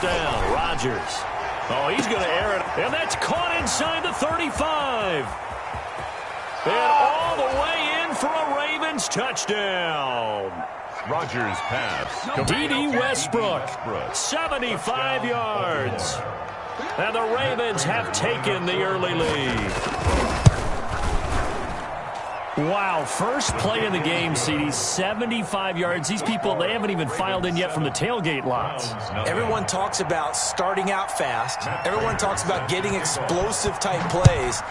down. Rodgers. Oh, he's going to air it. And that's caught inside the 35. And all the way in for a Ravens touchdown. Rodgers pass. D.D. Westbrook, 75 yards. And the Ravens have taken the early lead. Wow, first play in the game, CD, 75 yards. These people, they haven't even filed in yet from the tailgate lots. Everyone talks about starting out fast. Everyone talks about getting explosive-type plays.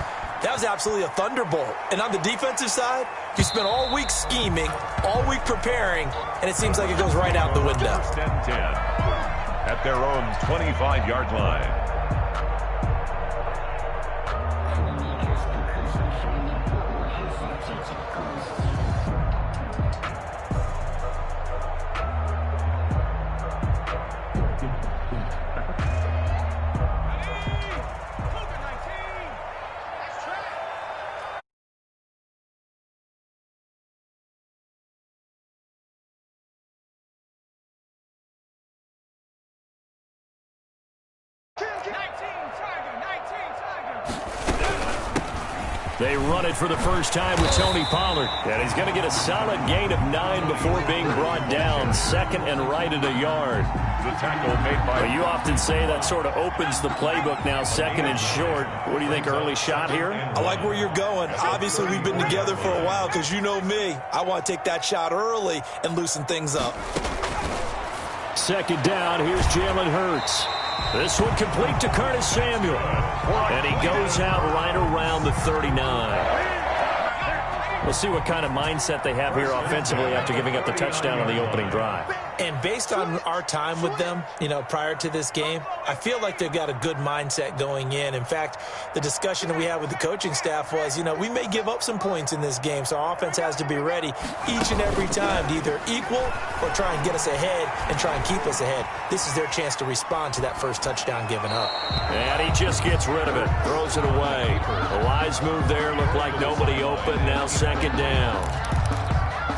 That was absolutely a thunderbolt. And on the defensive side, you spent all week scheming, all week preparing, and it seems like it goes right out the window. 10-10 at their own 25-yard line. They run it for the first time with Tony Pollard. And he's going to get a solid gain of 9 before being brought down. Second and right at a yard. The tackle made by... Well, you often say that sort of opens the playbook now, second and short. What do you think, early shot here? I like where you're going. Obviously, we've been together for a while because you know me. I want to take that shot early and loosen things up. Second down, here's Jalen Hurts. This one complete to Curtis Samuel. And he goes out right around the 39. We'll see what kind of mindset they have here offensively after giving up the touchdown on the opening drive. And based on our time with them, prior to this game, I feel like they've got a good mindset going in. In fact, the discussion that we had with the coaching staff was, we may give up some points in this game, so our offense has to be ready each and every time to either equal or try and get us ahead and try and keep us ahead. This is their chance to respond to that first touchdown given up. And he just gets rid of it, throws it away. A wise move there, looked like nobody open, now second down.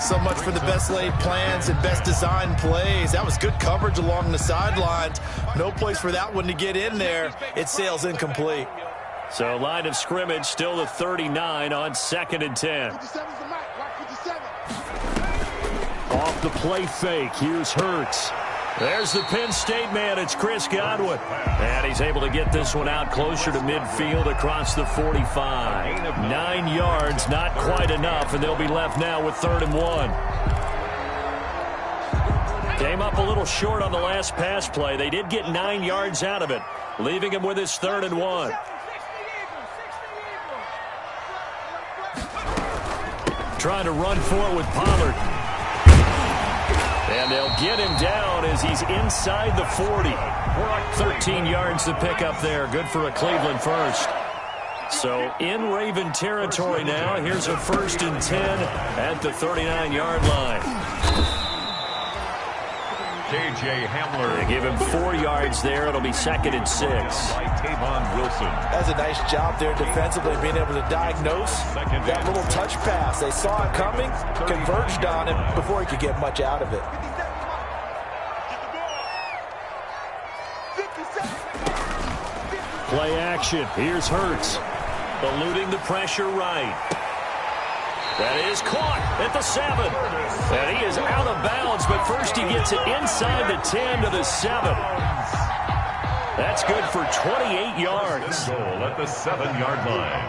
So much for the best laid plans and best designed plays. That was good coverage along the sidelines. No place for that one to get in there. It sails incomplete. So line of scrimmage still the 39 on second and 10. Off the play fake. Here's Hurts. There's the Penn State man. It's Chris Godwin. And he's able to get this one out closer to midfield across the 45. 9 yards, not quite enough, and they'll be left now with 3rd and 1. Came up a little short on the last pass play. They did get 9 yards out of it, leaving him with his 3rd and 1. Trying to run for it with Pollard. And they'll get him down as he's inside the 40. 13 yards to pick up there. Good for a Cleveland first. So in Raven territory now. Here's a 1st and 10 at the 39-yard line. J.J. Hamler. They give him 4 yards there. It'll be 2nd and 6. Tavon Wilson. That's a nice job there defensively, being able to diagnose that little touch pass. They saw it coming, converged on him before he could get much out of it. Play action. Here's Hurts. Eluding the pressure right. That is caught at the 7. And he is out of bounds, but first he gets it inside the 10 to the 7. That's good for 28 yards. Goal at the 7-yard line.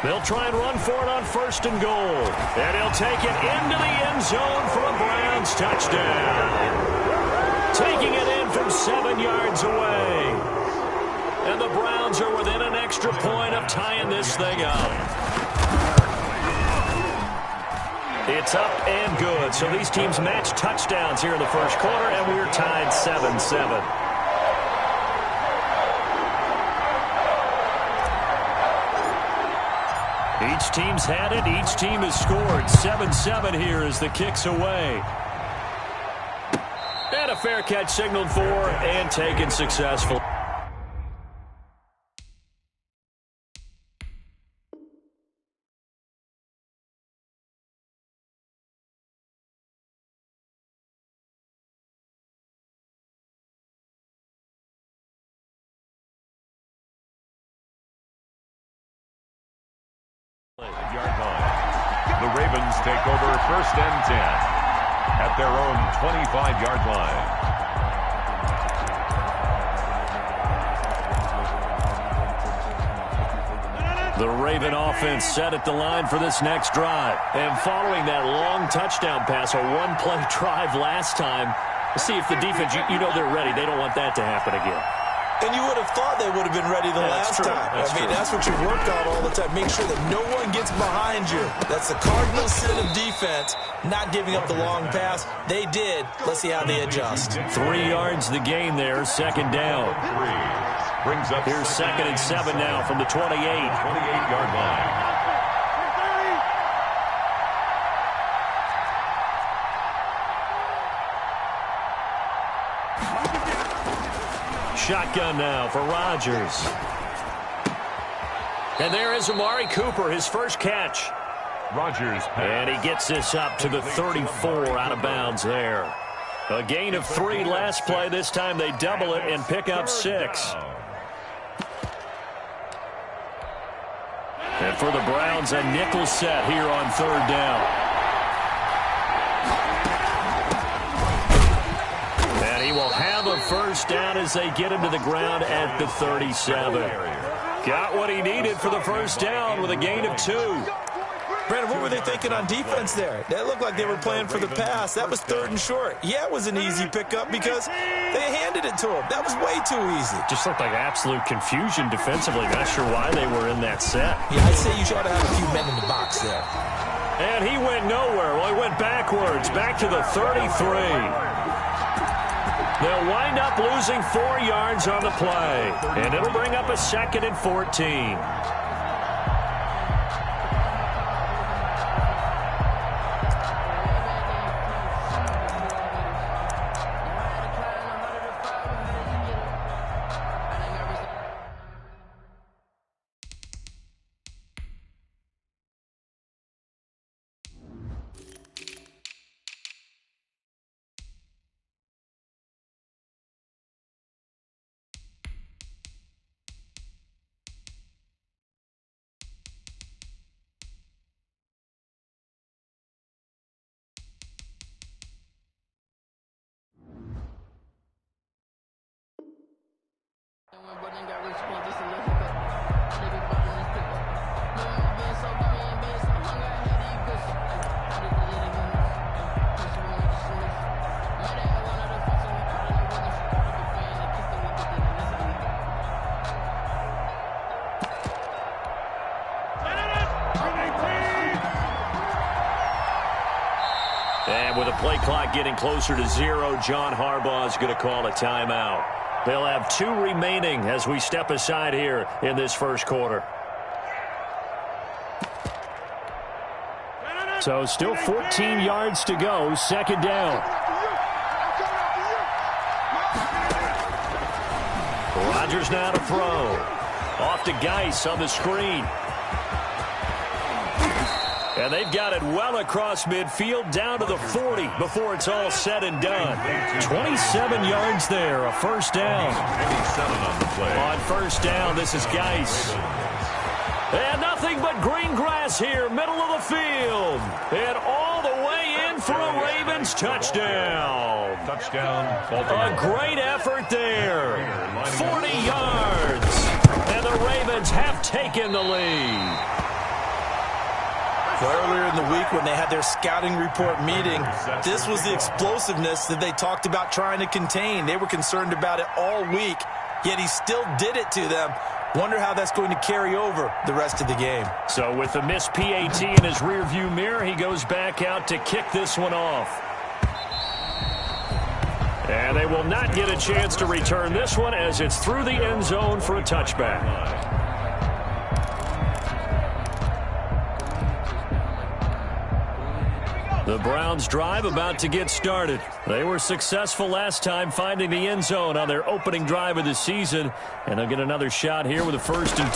They'll try and run for it on 1st and goal. And he'll take it into the end zone for a Browns touchdown. Taking it in from 7 yards away. And the Browns are within an extra point of tying this thing up. It's up and good. So these teams match touchdowns here in the first quarter, and we're tied 7-7. Each team's had it. Each team has scored. 7-7 here as the kick's away. And a fair catch signaled for and taken successful. Yard line. The Ravens take over 1st and 10 at their own 25-yard line. The Raven offense set at the line for this next drive. And following that long touchdown pass, a one-play drive last time, let's see if the defense, you know they're ready. They don't want that to happen again. And you would have thought they would have been ready the last time. That's what you work on all the time. Make sure that no one gets behind you. That's the cardinal sin of defense, not giving up the long pass. They did. Let's see how they adjust. 3 yards the gain there, 2nd down. Brings up Here's 2nd and 7 now from the 28. 28-yard line. Shotgun now for Rodgers. And there is Amari Cooper, his first catch. Rodgers. And he gets this up to the 34, out of bounds there. A gain of 3 last play. This time they double it and pick up 6. And for the Browns, a nickel set here on 3rd down. He will have a first down as they get him to the ground at the 37. Got what he needed for the first down with a gain of 2. Brandon, what were they thinking on defense there? That looked like they were playing for the pass. That was 3rd and short. Yeah, it was an easy pickup because they handed it to him. That was way too easy. Just looked like absolute confusion defensively. Not sure why they were in that set. Yeah, I'd say you should have a few men in the box there. And he went nowhere. Well, he went backwards, back to the 33. They'll wind up losing 4 yards on the play. And it'll bring up a 2nd and 14. And with the play clock getting closer to 0, John Harbaugh is going to call a timeout. They'll have 2 remaining as we step aside here in this first quarter. So still 14 yards to go, 2nd down. Rodgers now to throw. Off to Geis on the screen. And they've got it well across midfield down to the 40 before it's all said and done. 27 yards there, a first down. 27 on the play. On first down, this is Geis. And nothing but green grass here, middle of the field. And all the way in for a Ravens touchdown. Touchdown, Baltimore. A great effort there. 40 yards. And the Ravens have taken the lead. Well, earlier in the week when they had their scouting report meeting, this was the explosiveness that they talked about trying to contain. They were concerned about it all week, yet he still did it to them. Wonder how that's going to carry over the rest of the game. So with the missed PAT in his rearview mirror, he goes back out to kick this one off. And they will not get a chance to return this one as it's through the end zone for a touchback. The Browns drive about to get started. They were successful last time finding the end zone on their opening drive of the season, and they'll get another shot here with a 1st and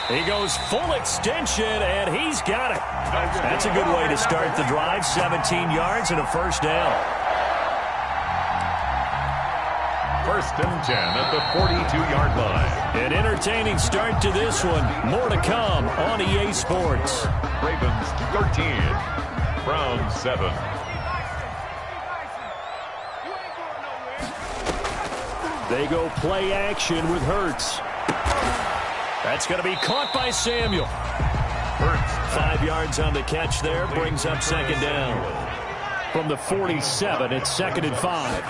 10. He goes full extension, and he's got it. That's a good way to start the drive. 17 yards and a first down. First and 10 at the 42-yard line. An entertaining start to this one. More to come on EA Sports. Ravens 13, Browns 7. They go play action with Hurts. That's going to be caught by Samuel. Hurts 5 yards on the catch there. Brings up second down. From the 47, it's second and 5.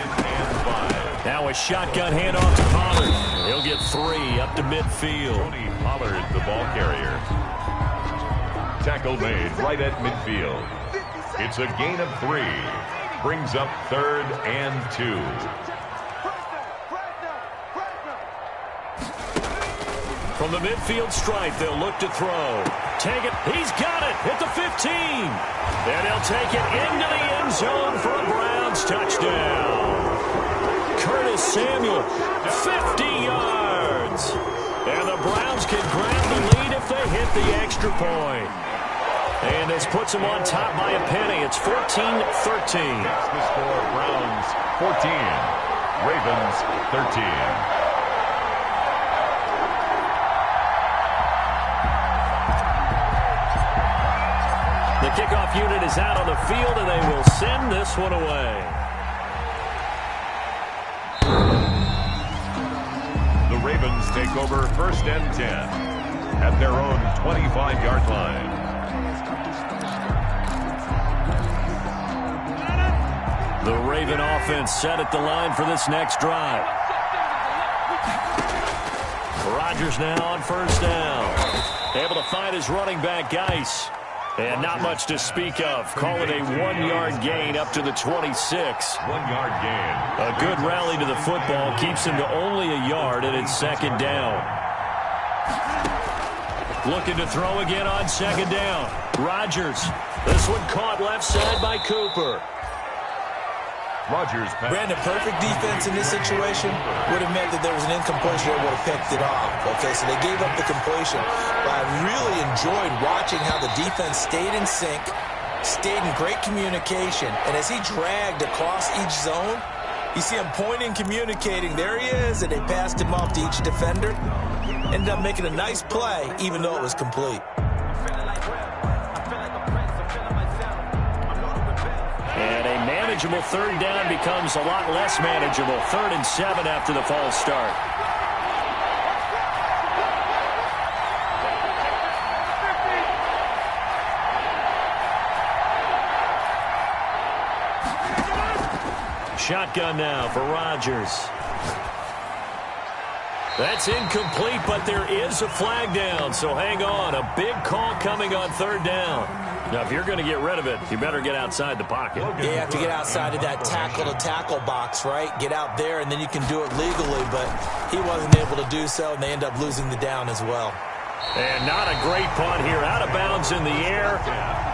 Now a shotgun handoff to Pollard. He'll get 3 up to midfield. Tony Pollard, the ball carrier. Tackle made right at midfield. It's a gain of 3. Brings up 3rd and 2. From the midfield stripe, they'll look to throw. Take it. He's got it at the 15. And he'll take it into the end zone for a Browns touchdown. Curtis Samuel, 50 yards. And the Browns can grab the lead if they hit the extra point. And this puts them on top by a penny. It's 14-13. That's the score. Browns 14, Ravens 13. The kickoff unit is out on the field, and they will send this one away. The Ravens take over first and 10 at their own 25-yard line. The Raven offense set at the line for this next drive. Rodgers now on first down. Able to find his running back, Geis. And not much to speak of. Call it a 1-yard gain up to the 26. 1-yard gain. A good rally to the football keeps him to only a yard, and it's second down. Looking to throw again on second down. Rodgers. This one caught left side by Cooper. Rodgers. Brandon, perfect defense in this situation would have meant that there was an incompletion that would have picked it off. Okay, so they gave up the completion. But I really enjoyed watching how the defense stayed in sync, stayed in great communication, and as he dragged across each zone, you see him pointing, communicating. There he is, and they passed him off to each defender. Ended up making a nice play, even though it was complete. And a manageable third down becomes a lot less manageable. 3rd and 7 after the false start. Shotgun now for Rodgers. That's incomplete, but there is a flag down, so hang on. A big call coming on 3rd down. Now, if you're going to get rid of it, you better get outside the pocket. Yeah, you have to get outside of that tackle-to-tackle box, right? Get out there, and then you can do it legally, but he wasn't able to do so, and they end up losing the down as well. And not a great punt here. Out of bounds in the air.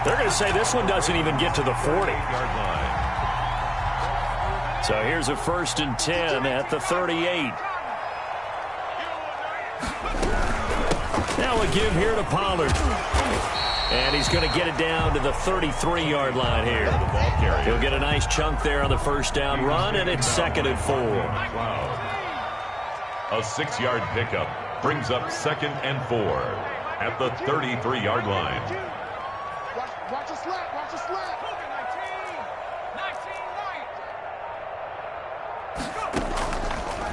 They're going to say this one doesn't even get to the 40-yard line. So here's a 1st and 10 at the 38. Now a give here to Pollard. And he's going to get it down to the 33-yard line here. He'll get a nice chunk there on the first down run, and it's 2nd and 4. A 6-yard pickup brings up 2nd and 4 at the 33-yard line. Watch the slap, watch the slap.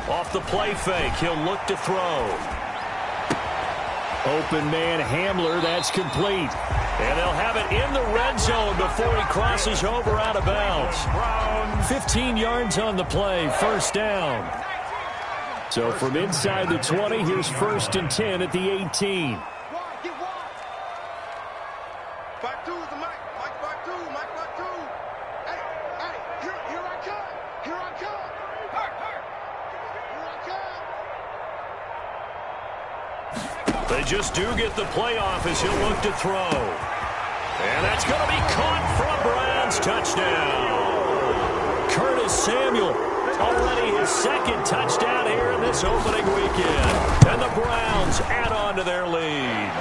Off the play fake, he'll look to throw. Open man Hamler, that's complete. And they'll have it in the red zone before he crosses over out of bounds. 15 yards on the play, 1st down. So from inside the 20, here's 1st and 10 at the 18. They just do get the playoff as he'll look to throw. And that's going to be caught for a Browns touchdown. Curtis Samuel, already his 2nd touchdown here in this opening weekend. And the Browns add on to their lead.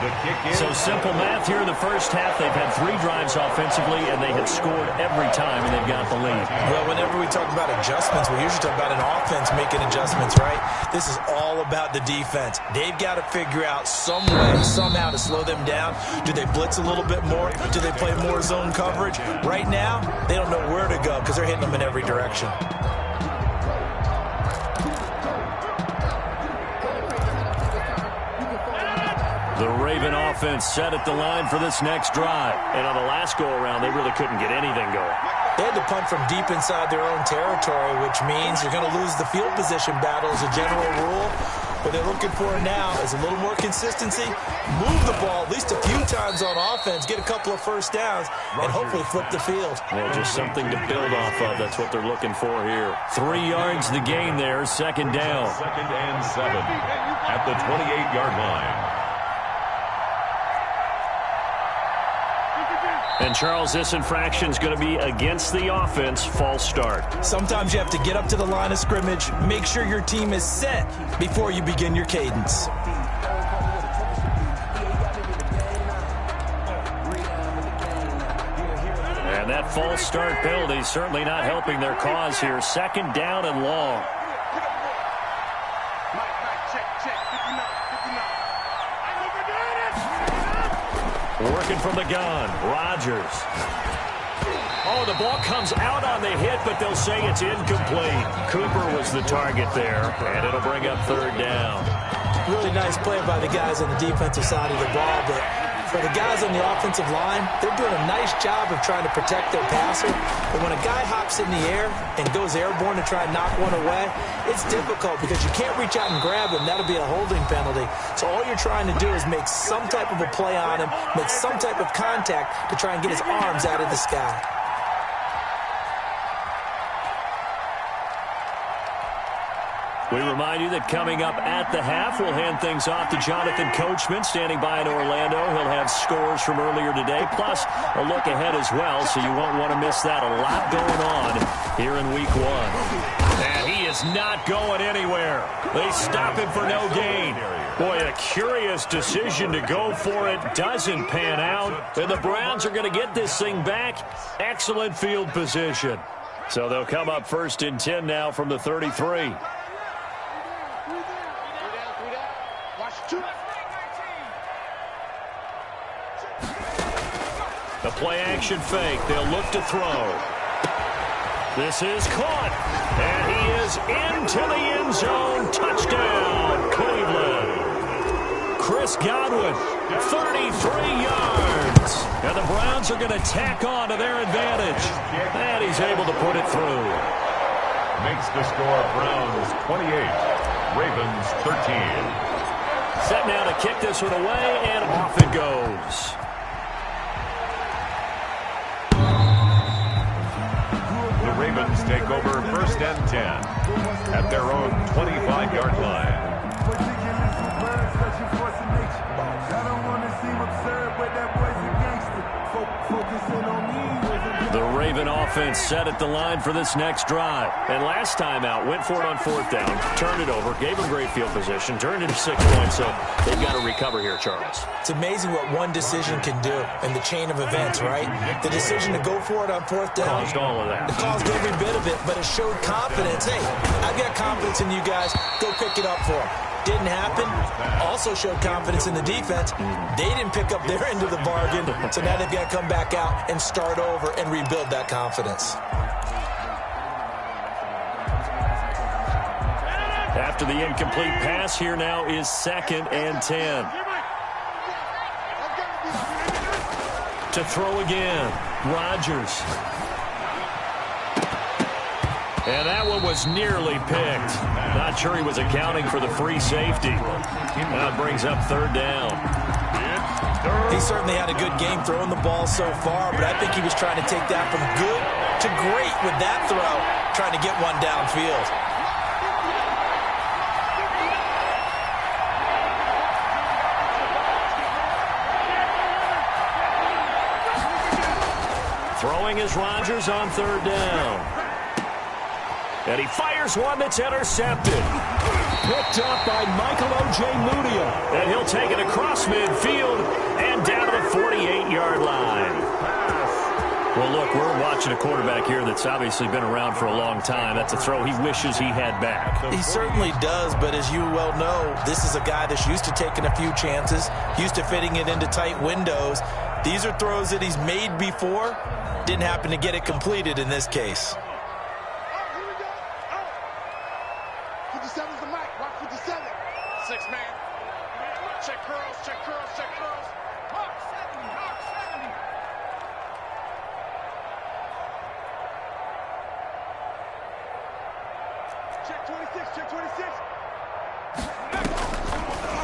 The kick is So simple math here in the first half. They've had 3 drives offensively, and they have scored every time, and they've got the lead. Well, whenever we talk about adjustments, we usually talk about an offense making adjustments, right? This is all about the defense. They've got to figure out some way, somehow to slow them down. Do they blitz a little bit more? Do they play more zone coverage? Right now, they don't know where to go because they're hitting them in every direction. The Raven offense set at the line for this next drive. And on the last go-around, they really couldn't get anything going. They had to punt from deep inside their own territory, which means you're going to lose the field position battle as a general rule. What they're looking for now is a little more consistency, move the ball at least a few times on offense, get a couple of first downs, and hopefully flip the field. Well, just something to build off of. That's what they're looking for here. 3 yards the gain there, second down. 2nd and 7 at the 28-yard line. And, Charles, this infraction is going to be against the offense, false start. Sometimes you have to get up to the line of scrimmage, make sure your team is set before you begin your cadence. And that false start penalty certainly not helping their cause here. 2nd down and long. Working from the gun, Rodgers. Oh, the ball comes out on the hit, but they'll say it's incomplete. Cooper was the target there, and it'll bring up 3rd down. Really nice play by the guys on the defensive side of the ball, but for the guys on the offensive line, they're doing a nice job of trying to protect their passer. But when a guy hops in the air and goes airborne to try and knock one away, it's difficult because you can't reach out and grab him. That'll be a holding penalty. So all you're trying to do is make some type of a play on him, make some type of contact to try and get his arms out of the sky. We remind you that coming up at the half, we'll hand things off to Jonathan Coachman, standing by in Orlando. He'll have scores from earlier today, plus a look ahead as well, so you won't want to miss that. A lot going on here in Week 1. And he is not going anywhere. They stop him for no gain. Boy, a curious decision to go for it. Doesn't pan out. And the Browns are going to get this thing back. Excellent field position. So they'll come up 1st and 10 now from the 33. The play-action fake. They'll look to throw. This is caught. And he is into the end zone. Touchdown, Cleveland. Chris Godwin, 33 yards. And the Browns are going to tack on to their advantage. And he's able to put it through. Makes the score Browns 28, Ravens 13. Set now to kick this one away, and off it goes. The Ravens take over 1st and 10 at their own 25-yard line. The Raven offense set at the line for this next drive. And last time out, went for it on 4th down, turned it over, gave them great field position, turned into 6 points. So they've got to recover here, Charles. It's amazing what one decision can do in the chain of events, right? The decision to go for it on 4th down. Caused all of that. It caused every bit of it, but it showed confidence. Hey, I've got confidence in you guys. Go pick it up for them. Didn't happen. Also showed confidence in the defense. They didn't pick up their end of the bargain, so now they've got to come back out and start over and rebuild that confidence. After the incomplete pass, here now is 2nd and 10. To throw again, Rodgers. And that one was nearly picked. Not sure he was accounting for the free safety. That brings up 3rd down. He certainly had a good game throwing the ball so far, but I think he was trying to take that from good to great with that throw, trying to get one downfield. Throwing is Rodgers on 3rd down. And he fires one that's intercepted. picked up by Michael Ojemudia. And he'll take it across midfield and down to the 48-yard line. Well, look, we're watching a quarterback here that's obviously been around for a long time. That's a throw he wishes he had back. He certainly does, but as you well know, this is a guy that's used to taking a few chances, used to fitting it into tight windows. These are throws that he's made before. Didn't happen to get it completed in this case. 57's the mic. Watch 57. 6 man. Check curls, check curls, check curls. Mark 70, Mark 70. Check 26, check 26.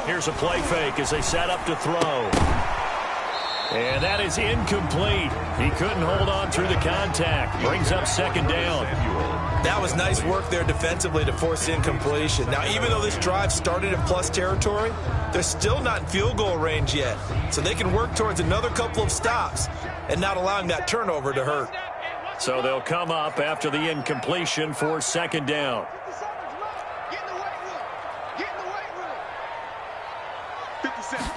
Here's a play fake as they set up to throw. And that is incomplete. He couldn't hold on through the contact. Brings up second down. That was nice work there defensively to force incompletion. Now, even though this drive started in plus territory, they're still not in field goal range yet. So they can work towards another couple of stops and not allowing that turnover to hurt. So they'll come up after the incompletion for second down. Get in the weight room. Get in the weight room. 57.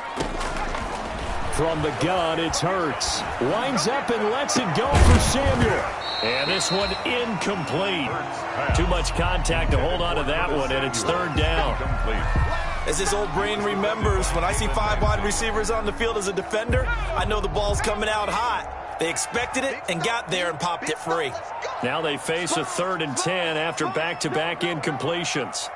From the gun, it's Hurts. Winds up and lets it go for Samuel. And this one incomplete. Too much contact to hold on to that one, and it's third down. As his old brain remembers, when I see 5 wide receivers on the field as a defender, I know the ball's coming out hot. They expected it and got there and popped it free. Now they face a 3rd and 10 after back-to-back incompletions.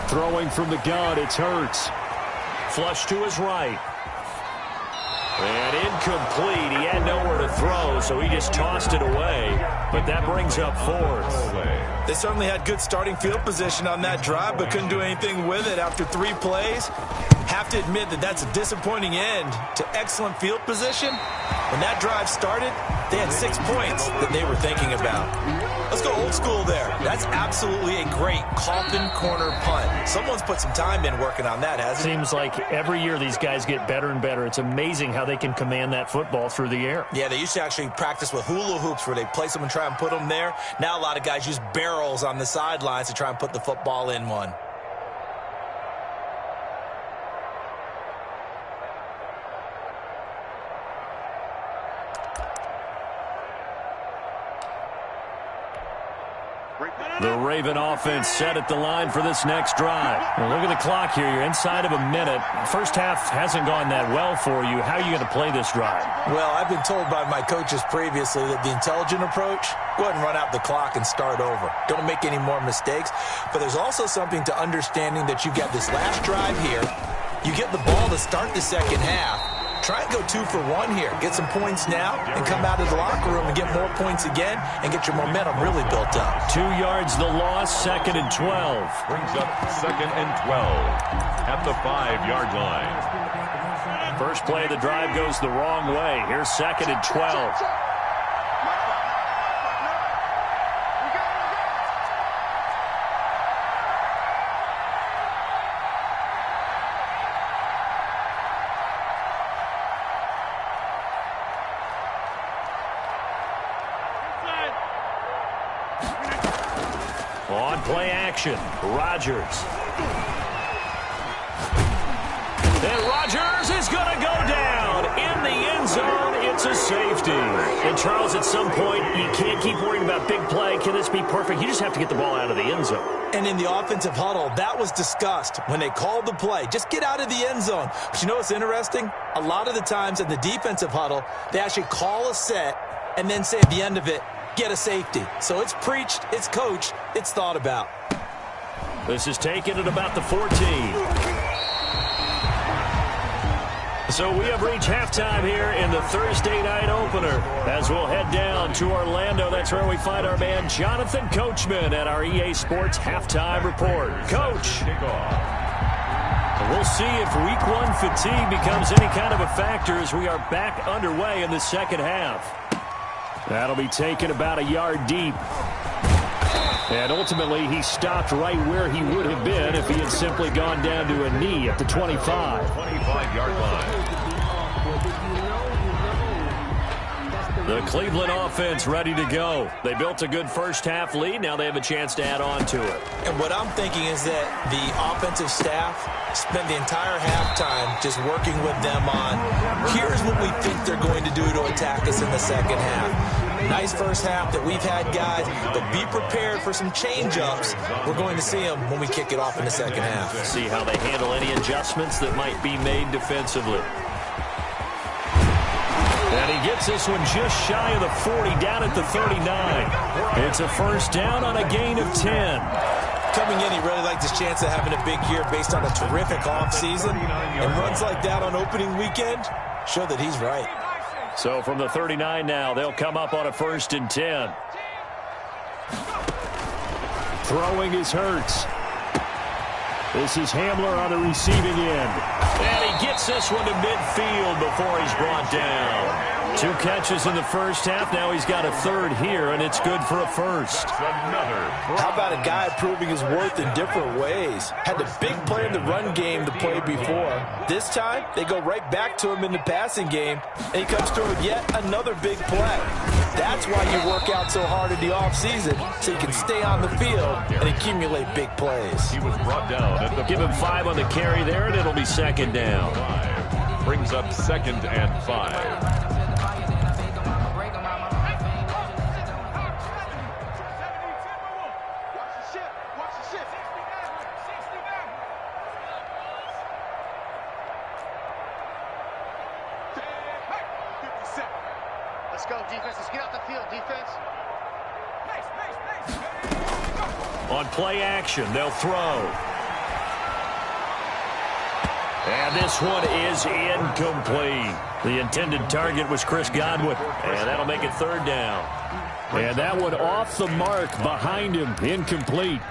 Throwing from the gun, it's Hurts. Flush to his right. And incomplete. He had nowhere to throw, so he just tossed it away. But that brings up 4th. They certainly had good starting field position on that drive, but couldn't do anything with it after 3 plays. Have to admit that that's a disappointing end to excellent field position. When that drive started, they had 6 points that they were thinking about. Let's go old school there. That's absolutely a great coffin corner punt. Someone's put some time in working on that, hasn't it? Seems like every year these guys get better and better. It's amazing how they can command that football through the air. Yeah, they used to actually practice with hula hoops where they place them and try and put them there. Now a lot of guys use barrels on the sidelines to try and put the football in one. The Raven offense set at the line for this next drive. Well, look at the clock here. You're inside of a minute. First half hasn't gone that well for you. How are you going to play this drive? Well, I've been told by my coaches previously that the intelligent approach, go ahead and run out the clock and start over. Don't make any more mistakes. But there's also something to understanding that you've got this last drive here. You get the ball to start the second half. Try and go 2 for 1 here. Get some points now and come out of the locker room and get more points again and get your momentum really built up. 2 yards the loss, 2nd and 12. Brings up 2nd and 12 at the 5-yard line. First play of the drive goes the wrong way. Here's 2nd and 12. On play action, Rodgers. And Rodgers is going to go down in the end zone. It's a safety. And Charles, at some point, you can't keep worrying about big play. Can this be perfect? You just have to get the ball out of the end zone. And in the offensive huddle, that was discussed when they called the play. Just get out of the end zone. But you know what's interesting? A lot of the times in the defensive huddle, they actually call a set and then say at the end of it, get a safety. So it's preached, it's coached, it's thought about. This is taken at about the 14. So we have reached halftime here in the Thursday night opener. As we'll head down to Orlando, that's where we find our man Jonathan Coachman at our EA Sports Halftime Report. Coach, we'll see if Week 1 fatigue becomes any kind of a factor as we are back underway in the second half. That'll be taken about a yard deep. And ultimately, he stopped right where he would have been if he had simply gone down to a knee at the 25. 25-yard line. The Cleveland offense ready to go. They built a good first-half lead. Now they have a chance to add on to it. And what I'm thinking is that the offensive staff spent the entire halftime just working with them on, here's what we think they're going to do to attack us in the second half. Nice first half that we've had, guys, but be prepared for some change-ups. We're going to see them when we kick it off in the second half. See how they handle any adjustments that might be made defensively. And he gets this one just shy of the 40, down at the 39. It's a first down on a gain of 10. Coming in, he really liked his chance of having a big year based on a terrific offseason. And runs like that on opening weekend show that he's right. So from the 39 now, they'll come up on a 1st and 10. Throwing is Hurts. This is Hamler on the receiving end. And he gets this one to midfield before he's brought down. 2 catches in the first half. Now he's got a 3rd here, and it's good for a first. How about a guy proving his worth in different ways? Had the big play in the run game to play before. This time, they go right back to him in the passing game, and he comes through with yet another big play. That's why you work out so hard in the offseason, so you can stay on the field and accumulate big plays. He was brought down at the Give him 5 on the carry there, and it'll be 2nd down. 5. Brings up 2nd and 5. Let's go, defense. Let's get off the field, defense. On play action, they'll throw. And this one is incomplete. The intended target was Chris Godwin. And that'll make it 3rd down. And that one off the mark behind him, incomplete.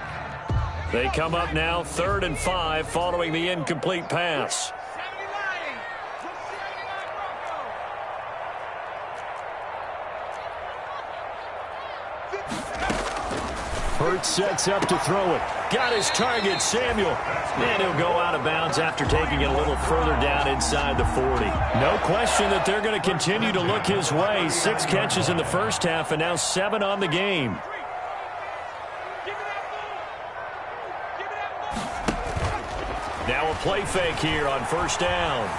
They come up now 3rd and 5 following the incomplete pass. Hurts sets up to throw it. Got his target, Samuel. And he'll go out of bounds after taking it a little further down inside the 40. No question that they're going to continue to look his way. 6 catches in the first half and now 7 on the game. Now a play fake here on 1st down.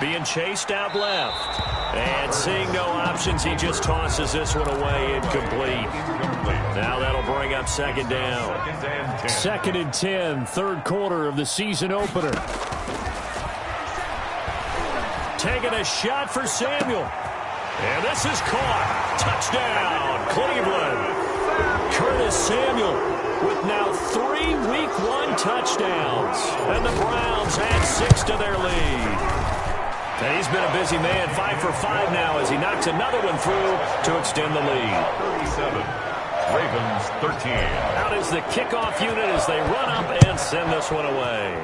Being chased out left. And seeing no options, he just tosses this one away, incomplete. Now that'll bring up 2nd down. 2nd and 10, 3rd quarter of the season opener. Taking a shot for Samuel. And this is caught. Touchdown, Cleveland. Curtis Samuel with now 3 Week 1 touchdowns. And the Browns add 6 to their lead. And he's been a busy man, 5 for 5 now as he knocks another one through to extend the lead. 37. Ravens 13. Out is the kickoff unit as they run up and send this one away.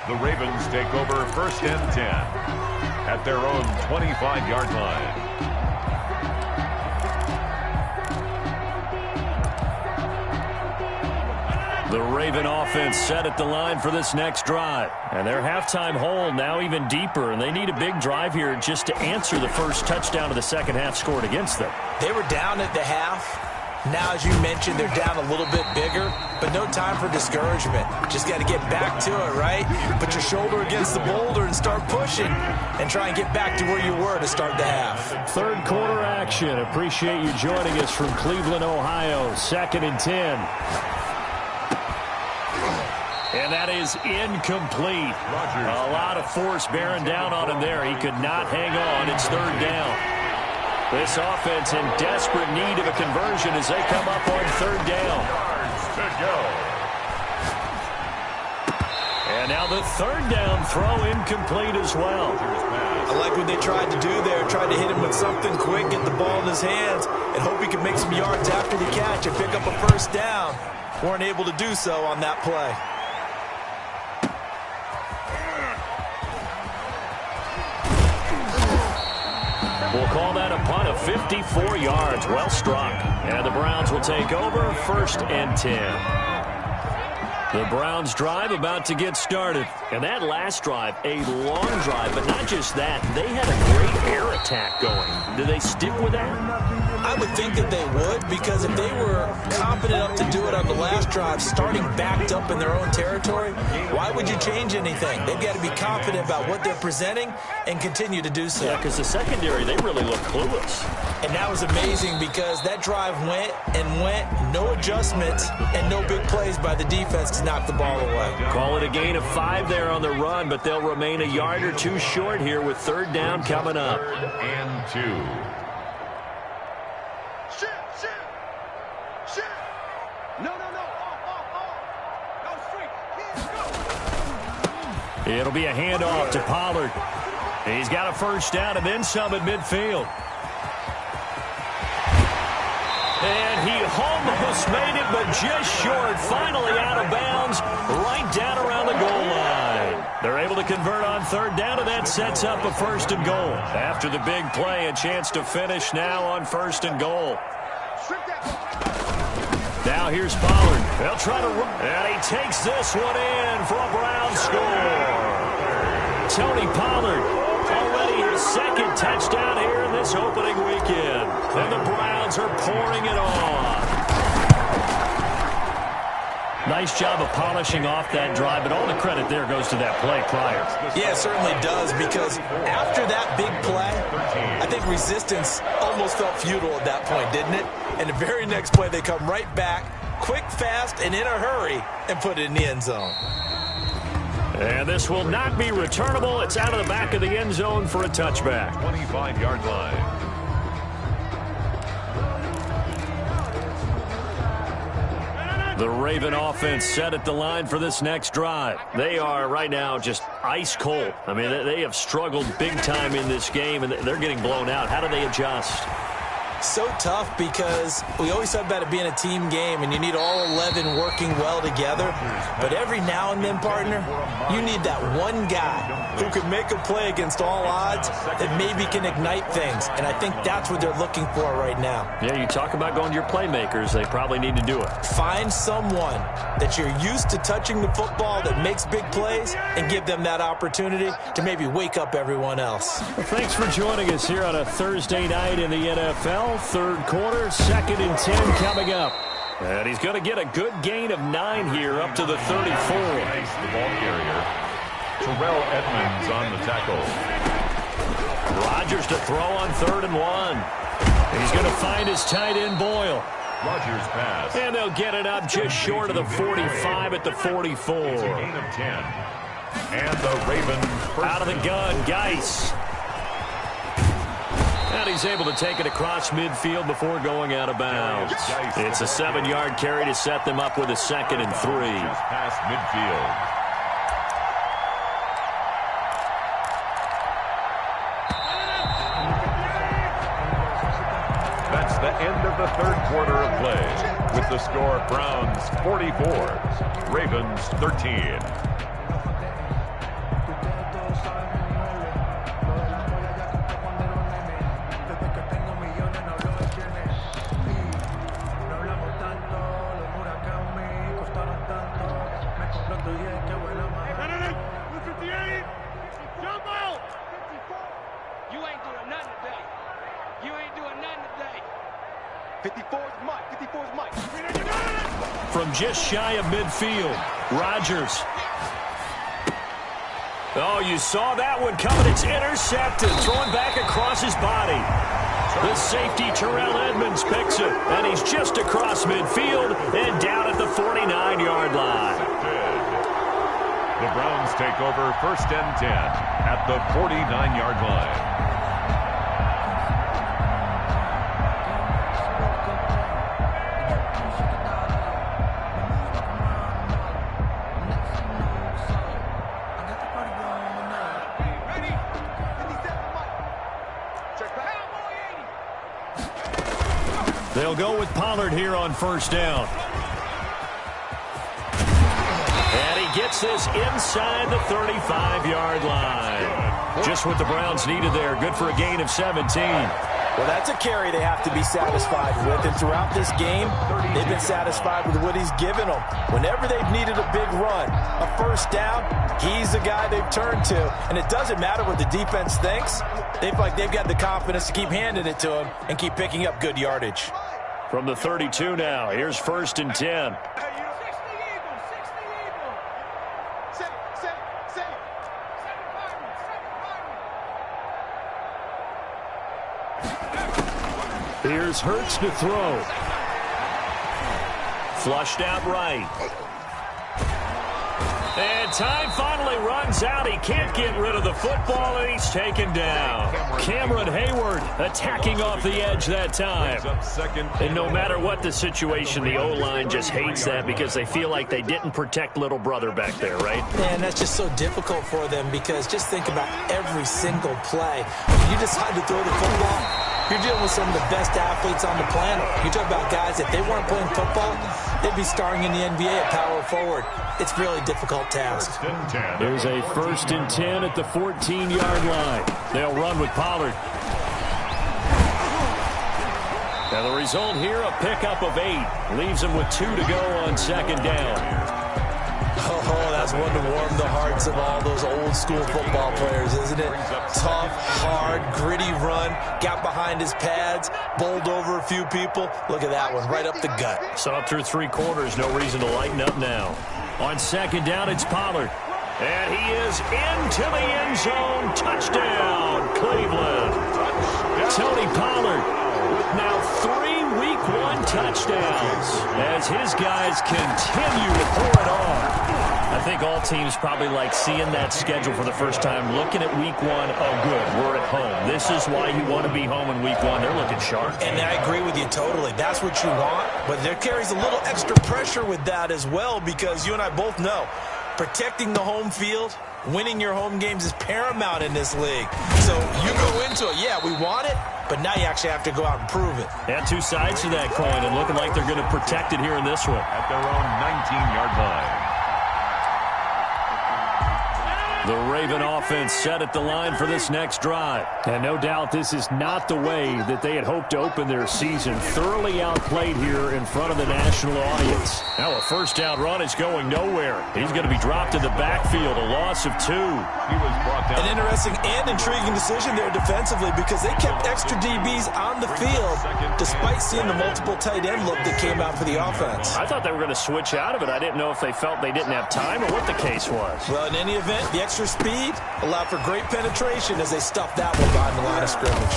The Ravens take over 1st and 10 at their own 25-yard line. The Raven offense set at the line for this next drive. And their halftime hole now even deeper, and they need a big drive here just to answer the first touchdown of the second half scored against them. They were down at the half. Now, as you mentioned, they're down a little bit bigger, but no time for discouragement. Just got to get back to it, right? Put your shoulder against the boulder and start pushing and try and get back to where you were to start the half. 3rd quarter action. Appreciate you joining us from Cleveland, Ohio. 2nd and 10. And that is incomplete. A lot of force bearing down on him there. He could not hang on. It's 3rd down. This offense in desperate need of a conversion as they come up on 3rd down. And now the 3rd down throw incomplete as well. I like what they tried to do there. Tried to hit him with something quick, get the ball in his hands, and hope he could make some yards after the catch and pick up a 1st down. Weren't able to do so on that play. We'll call that a punt of 54 yards. Well struck. And the Browns will take over 1st and 10. The Browns drive about to get started. And that last drive, a long drive, but not just that. They had a great air attack going. Do they stick with that? I would think that they would, because if they were confident enough to do it on the last drive, starting backed up in their own territory, why would you change anything? They've got to be confident about what they're presenting and continue to do so. Yeah, because the secondary, they really look clueless. And that was amazing because that drive went and went, no adjustments, and no big plays by the defense to knock the ball away. Call it a gain of 5 there on the run, but they'll remain a yard or two short here with 3rd down coming up. 3rd and 2. It'll be a handoff to Pollard. He's got a 1st down and then some at midfield. And he almost made it, but just short. Finally out of bounds, right down around the goal line. They're able to convert on 3rd down, and that sets up a 1st and goal. After the big play, a chance to finish now on 1st and goal. Now here's Pollard. They'll try to run, and he takes this one in for a Browns score. Tony Pollard, already his 2nd touchdown here in this opening weekend. And the Browns are pouring it on. Nice job of polishing off that drive, but all the credit there goes to that play prior. Yeah, it certainly does, because after that big play, I think resistance almost felt futile at that point, didn't it? And the very next play, they come right back, quick, fast, and in a hurry, and put it in the end zone. And this will not be returnable. It's out of the back of the end zone for a touchback. 25-yard line. The Raven offense set at the line for this next drive. They are right now just ice cold. I mean, they have struggled big time in this game, and they're getting blown out. How do they adjust? So tough, because we always talk about it being a team game and you need all 11 working well together. But every now and then, partner, you need that one guy who can make a play against all odds that maybe can ignite things. And I think that's what they're looking for right now. Yeah, you talk about going to your playmakers. They probably need to do it. Find someone that you're used to touching the football that makes big plays and give them that opportunity to maybe wake up everyone else. Well, thanks for joining us here on a Thursday night in the NFL. 3rd quarter, 2nd and 10 coming up. And he's going to get a good gain of 9 here up to the 34. Nice, the ball carrier. Terrell Edmonds on the tackle. Rodgers to throw on 3rd and 1. And he's going to find his tight end, Boyle. Rodgers pass. And they'll get it up just short of the 45 at the 44. It's a gain of 10. And the Ravens out of the gun, Geis. And he's able to take it across midfield before going out of bounds. It's a 7-yard carry to set them up with a 2nd and 3. Just past midfield. That's the end of the 3rd quarter of play. With the score, Browns 44, Ravens 13. From just shy of midfield, Rodgers. Oh, you saw that one coming. It's intercepted, thrown back across his body. The safety, Terrell Edmonds, picks it, and he's just across midfield and down at the 49-yard line. The Browns take over 1st and 10 at the 49-yard line. They'll go with Pollard here on 1st down. And he gets this inside the 35-yard line. Just what the Browns needed there. Good for a gain of 17. Well, that's a carry they have to be satisfied with. And throughout this game, they've been satisfied with what he's given them. Whenever they've needed a big run, a first down, he's the guy they've turned to. And it doesn't matter what the defense thinks. They feel like they've got the confidence to keep handing it to him and keep picking up good yardage. From the 32 now, here's 1st and 10. Here's Hurts to throw. Flushed out right. And time finally runs out. He can't get rid of the football, and he's taken down. Cameron Hayward attacking off the edge that time. And no matter what the situation, the O-line just hates that because they feel like they didn't protect little brother back there, right? And that's just so difficult for them because just think about every single play. When you decide to throw the football, you're dealing with some of the best athletes on the planet. You talk about guys, if they weren't playing football, they'd be starring in the NBA at power forward. It's a really difficult task. There's a 1st and 10 at the 14-yard line. They'll run with Pollard. Now the result here, a pickup of 8. Leaves them with 2 to go on 2nd down. Oh, that's one to warm the hearts of all those old school football players, isn't it? Tough, hard, gritty run, got behind his pads, bowled over a few people. Look at that one, right up the gut. So up through 3 quarters, no reason to lighten up now. On 2nd down, it's Pollard. And he is into the end zone. Touchdown, Cleveland. Tony Pollard with now 3 Week 1 touchdowns as his guys continue to pour it on. I think all teams probably like seeing that schedule for the first time, looking at Week 1. Oh, good, we're at home. This is why you want to be home in Week 1. They're looking sharp. And I agree with you totally. That's what you want. But there carries a little extra pressure with that as well because you and I both know protecting the home field, winning your home games is paramount in this league. So you go into it, yeah, we want it, but now you actually have to go out and prove it. Yeah, 2 sides to that coin, and looking like they're going to protect it here in this one. At their own 19-yard line. The Raven offense set at the line for this next drive. And no doubt this is not the way that they had hoped to open their season. Thoroughly outplayed here in front of the national audience. Now a 1st down run is going nowhere. He's going to be dropped in the backfield, a loss of 2. He was brought down. An interesting and intriguing decision there defensively because they kept extra DBs on the field despite seeing the multiple tight end look that came out for the offense. I thought they were going to switch out of it. I didn't know if they felt they didn't have time or what the case was. Well, in any event, the extra speed allowed for great penetration as they stuffed that one behind the line of scrimmage.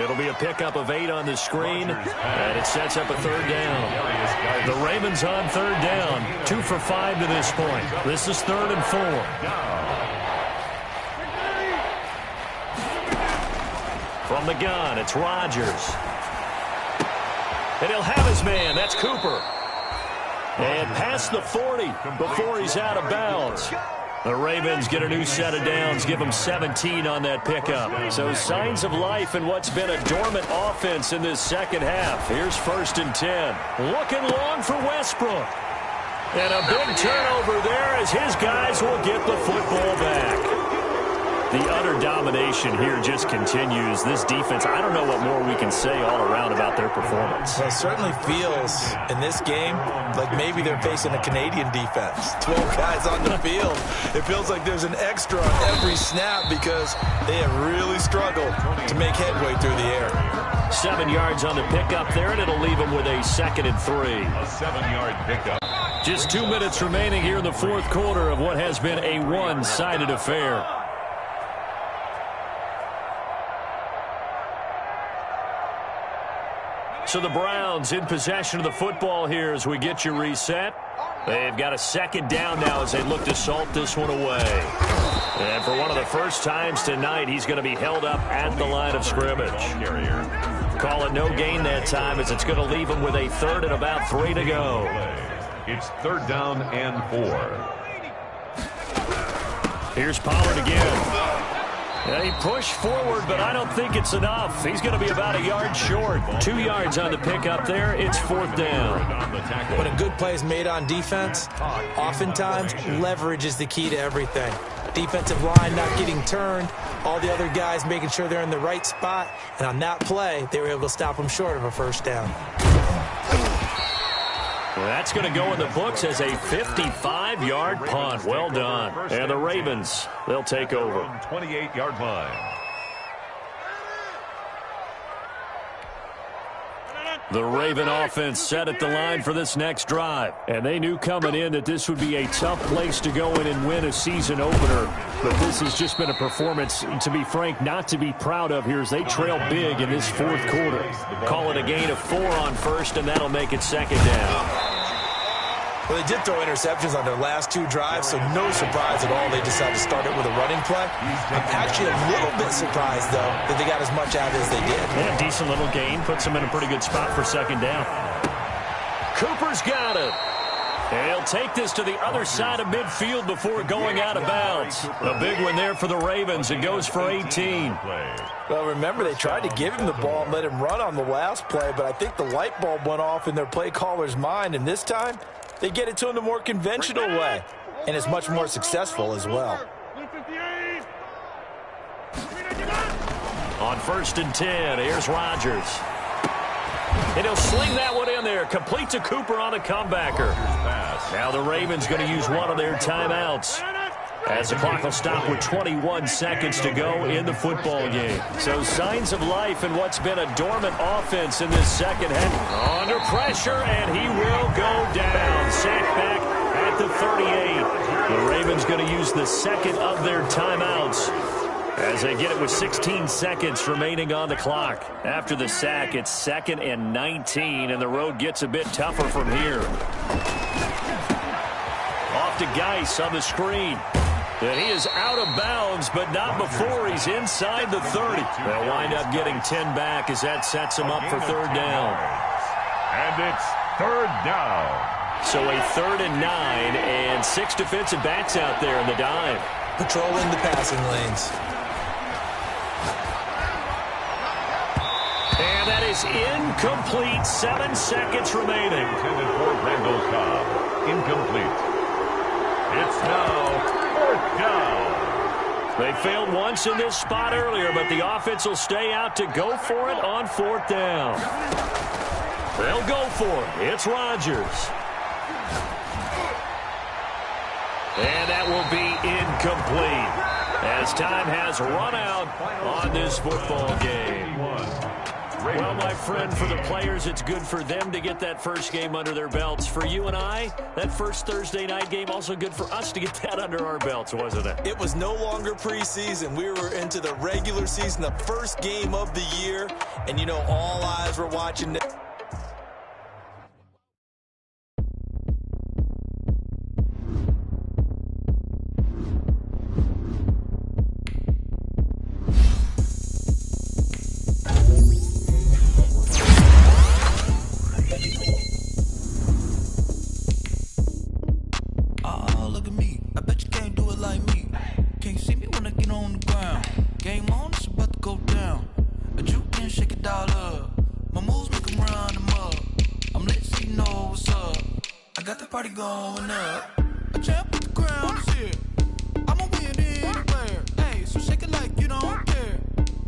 It'll be a pickup of 8 on the screen, and it sets up a 3rd down. The Ravens on 3rd down, 2 for 5 to this point. This is 3rd and 4. From the gun, it's Rodgers. And he'll have his man. That's Cooper. And past the 40 before he's out of bounds. The Ravens get a new set of downs, give them 17 on that pickup. So signs of life in what's been a dormant offense in this second half. Here's 1st and 10. Looking long for Westbrook. And a big turnover there as his guys will get the football back. The utter domination here just continues. This defense, I don't know what more we can say all around about their performance. Well, it certainly feels in this game like maybe they're facing a Canadian defense. 12 guys on the field. It feels like there's an extra on every snap because they have really struggled to make headway through the air. 7 yards on the pickup there, and it'll leave them with a 2nd and 3. A 7-yard pickup. Just 2 minutes remaining here in the 4th quarter of what has been a one-sided affair. So the Browns in possession of the football here as we get you reset. They've got a 2nd down now as they look to salt this one away. And for one of the first times tonight, he's going to be held up at the line of scrimmage. Call it no gain that time as it's going to leave him with a 3rd and about 3 to go. It's 3rd down and 4. Here's Pollard again. Yeah, he pushed forward, but I don't think it's enough. He's going to be about a yard short. 2 yards on the pickup there. It's 4th down. When a good play is made on defense, oftentimes leverage is the key to everything. Defensive line not getting turned, all the other guys making sure they're in the right spot, and on that play, they were able to stop them short of a 1st down. Well, that's going to go in the books as a 55-yard punt. Well done. And the Ravens, they'll take over. 28-yard line. The Raven offense set at the line for this next drive. And they knew coming in that this would be a tough place to go in and win a season opener. But this has just been a performance, to be frank, not to be proud of here as they trail big in this 4th quarter. Call it a gain of 4 on 1st, and that'll make it 2nd down. Well, they did throw interceptions on their last 2 drives, so no surprise at all they decided to start it with a running play. I'm actually a little bit surprised, though, that they got as much out as they did. Yeah, decent little gain. Puts them in a pretty good spot for 2nd down. Cooper's got it. And he'll take this to the other side of midfield before going out of bounds. A big one there for the Ravens. It goes for 18. Well, remember, they tried to give him the ball and let him run on the last play, but I think the light bulb went off in their play caller's mind, and this time they get it to him the more conventional way, and it's much more successful as well. On 1st and 10, here's Rodgers. And he'll sling that one in there. Complete to Cooper on a comebacker. Now the Ravens going to use one of their timeouts, as the clock will stop with 21 seconds to go in the football game. So signs of life in what's been a dormant offense in this second half. Under pressure, and he will go down. Sacked back at the 38. The Ravens going to use the second of their timeouts as they get it with 16 seconds remaining on the clock. After the sack, it's 2nd and 19, and the road gets a bit tougher from here. Off to Geis on the screen. And he is out of bounds, but not before he's inside the 30. They'll wind up getting 10 back as that sets him up for 3rd down. And it's 3rd down. So a 3rd and 9, and 6 defensive backs out there in the dive. Patrolling the passing lanes. And that is incomplete. 7 seconds remaining. Intended for Randall Cobb. Incomplete. It's now 4th down. They failed once in this spot earlier, but the offense will stay out to go for it on 4th down. They'll go for it. It's Rodgers. And that will be incomplete as time has run out on this football game. Well, my friend, for the players, it's good for them to get that first game under their belts. For you and I, that first Thursday night game, also good for us to get that under our belts, wasn't it? It was no longer preseason. We were into the regular season, the first game of the year, and, you know, all eyes were watching. Going up, a champ with the crown is here. I'ma win anywhere. Hey, so shake it like you don't care.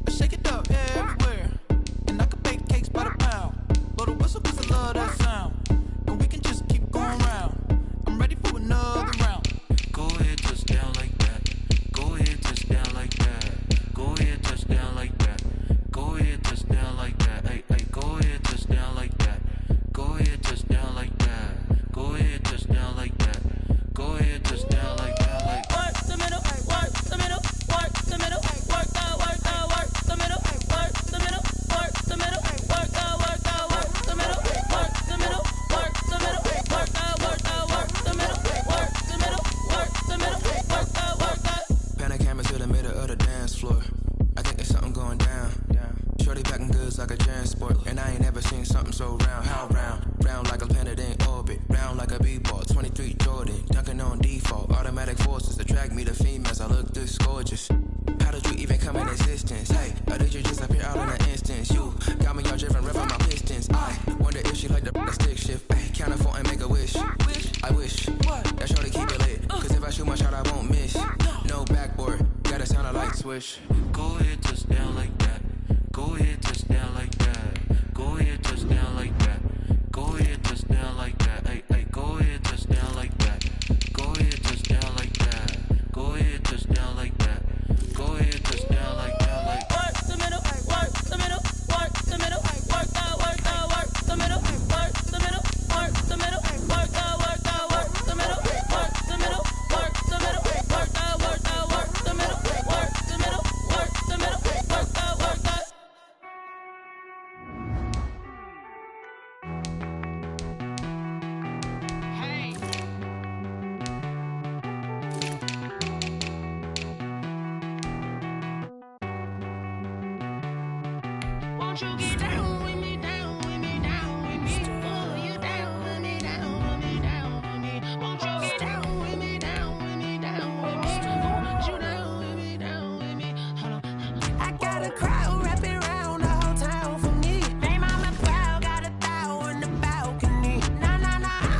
I shake it up everywhere, and I can bake cakes by the pound. Blow the whistle 'cause I love that sound, and we can just keep going round. I'm ready for another round. Go ahead, touch down like that. Go ahead, touch down like that. Go ahead, touch down like that. Go ahead, touch down like that. Hey, hey, go ahead, touch down like that. Go ahead, touch down like that. Go ahead, touch down like that. Go ahead, touch down like that. Like work the middle, work the middle, work the middle, work the middle, work the middle, work the middle, work the middle, work the middle, work the middle, work the middle, work the middle, work the middle, work the. Pan a camera to the middle of the dance floor. I think there's something going down. Shorty packing goods like a transport, and I ain't never seen something so round. How round? Round like a planet in orbit, round like a b-ball. 23 Jordan, dunking on default. Automatic forces attract me to females. I look this gorgeous. How to did you even come in existence? Hey, or did you just appear out in an instance? You got me all driven, revving my pistons. I wonder if she like the stick shift. Hey, count it 4 and make a wish. I wish that shorty keep it lit. Cause if I shoot my shot, I won't miss. No backboard, gotta sound a light switch. Go ahead, touch down like that. Go ahead, touch down like that. Go ahead, touch down like that. Go ahead, touch down like that. Hey, hey, go ahead, touch down like that. Go ahead, touch down like that. Go ahead, touch down like that. Go ahead, touch down like that. Like work the middle, work the middle, work the middle, work the middle, work the middle, work the middle, work the middle, work the middle, work the middle, work the middle, work the middle, work the middle, work the middle, work the. Won't you get down with me, down with me, down with me? Oh, you down with me, down with me, down with me. Won't you get down with me, down with me, down with me? Oh, you down with me, down with me. Hold on. I got a crowd wrapping around the whole town for me. Hey, mama proud, got a thou in the balcony. Nah, I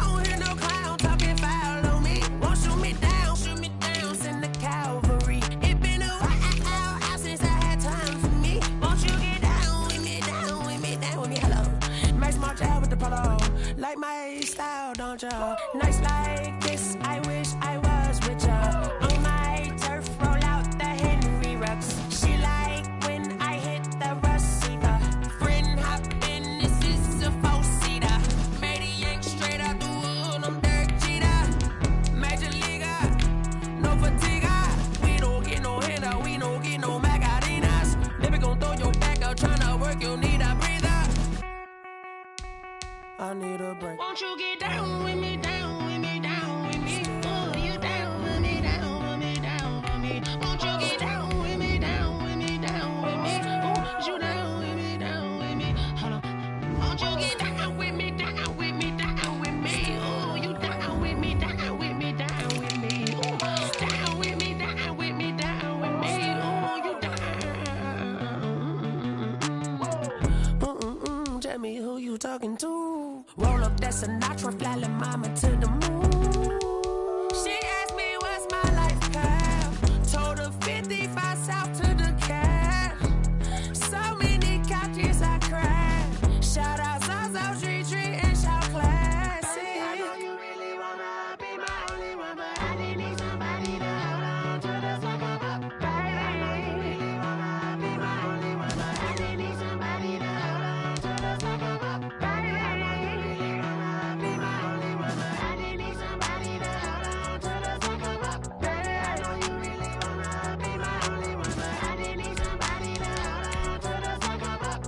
don't hear no clown talking foul on me. Won't shoot me down, send the cavalry. It been a while since I had time for me. Won't you get down with me, down with me, down with me? Hello. Max March out with the polo. Like my style, don't y'all? Nights like this, I wish I was with y'all. On my turf, roll out the Henry Rux. She like when I hit the receiver. Friend hop in, this is a 4-seater. Made a yank straight out the wood, I'm Derek Jeter. Major leaguer, no fatigue. We don't get no handout, we don't get no Macarinas. Never gon' throw your back out, tryna work, you need a breather. I need a break. Won't you get down with me, down with me, down with me? Oh, you down with me, down with me, down with me. Won't you get down with me, down with me, down with me? Oh, you down with me, down with me. Hold on. Won't you get down with me, down with me, down with me? Oh, you down with me, down with me, down with me. Oh, down with me, down with me, down with me. Oh, you down. Tell me who you talking to. Roll up that Sinatra, fly la mama to the moon. She asked me what's my life path. Told her 55 south to the cat. So many couches I cried. Shout out Zazo, Tree, and shout classic. I know you really wanna be my only one, but I didn't need somebody to hold on to the second up. Baby, I know you really wanna be my only one, but I didn't need somebody to hold on to the second up. Baby, I know you really wanna be my only one, but I didn't need somebody to hold on to the second up. Baby, I know you really wanna be my only one, but I didn't need somebody to hold on to the second up.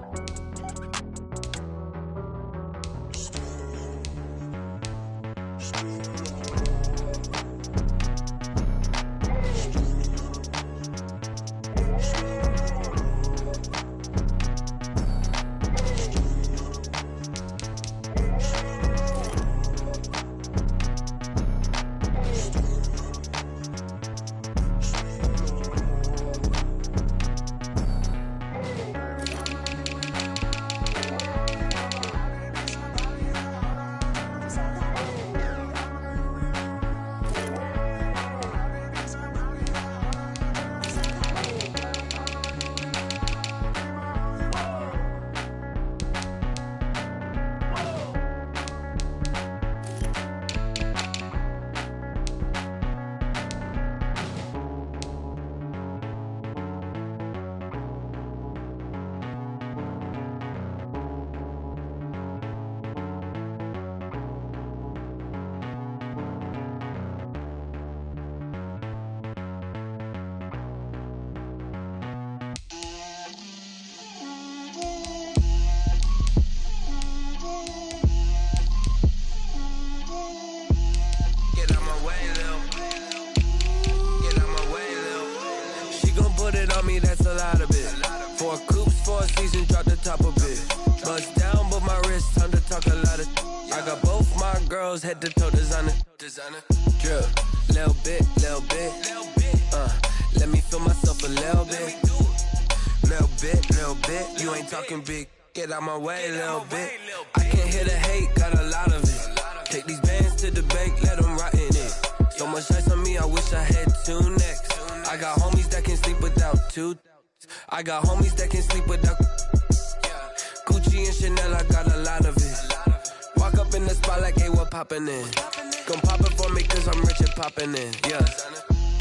girls head to toe designer. Drip, little bit. Let me feel myself a little bit. Little bit. You ain't talking big. Get out my way, little bit. I can't hear the hate, got a lot of it. Take these bands to the bank, let them rot in it. So much ice on me, I wish I had 2 necks. I got homies that can sleep without 2. I got homies that can sleep without Gucci and Chanel, I got a lot of it. Walk up in the spot like, hey, what poppin' in? Gon' pop it for me cause I'm rich and poppin' in, yeah.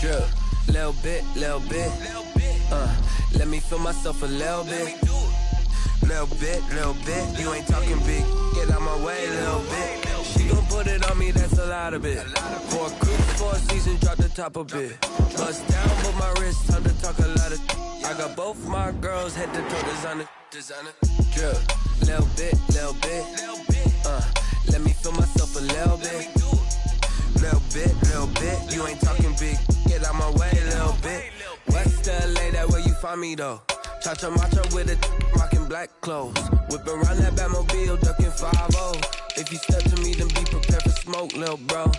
Drip, little bit. Let me feel myself a little bit. Little bit. You ain't talking big. Get out my way, little bit. She gon' put it on me, that's a lot of it. For a cruise, for a season, drop the top a bit. Bust down, but my wrist, time to talk a lot of. I got both my girls head to toe designer. Drip, little bit. Let me feel myself a little bit. Little bit. You ain't talking big. Get out my way, little bit. West LA, that where you find me though. Cha-cha matcha with a rockin' black clothes. Whippin' around that Batmobile, duckin' 5-0. If you step to me, then be prepared for smoke, lil' bro.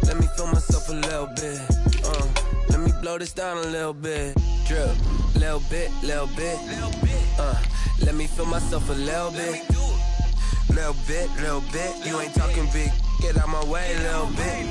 Let me feel myself a little bit. Let me blow this down a little bit. Drip, little bit. Let me feel myself a little bit. Little bit. You ain't talking big. Get out my way, little bit.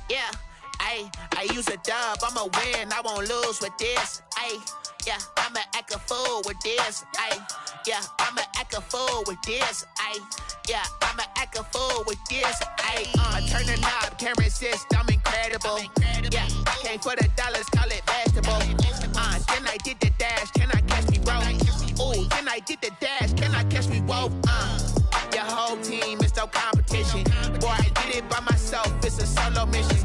Yeah, I use a dub, I'ma win, I won't lose with this. Yeah, I'ma act a fool with this. Yeah, I'ma act a fool with this. Yeah, I'ma act a fool with this. I turn the knob, can't resist, I'm incredible. Yeah, came for the dollars, call it vegetable. Then I did the dash, can I catch me, bro? Ooh, then I did the dash, can I catch me, whoa? Your whole team is no competition. Boy, I did it by myself, it's a solo mission.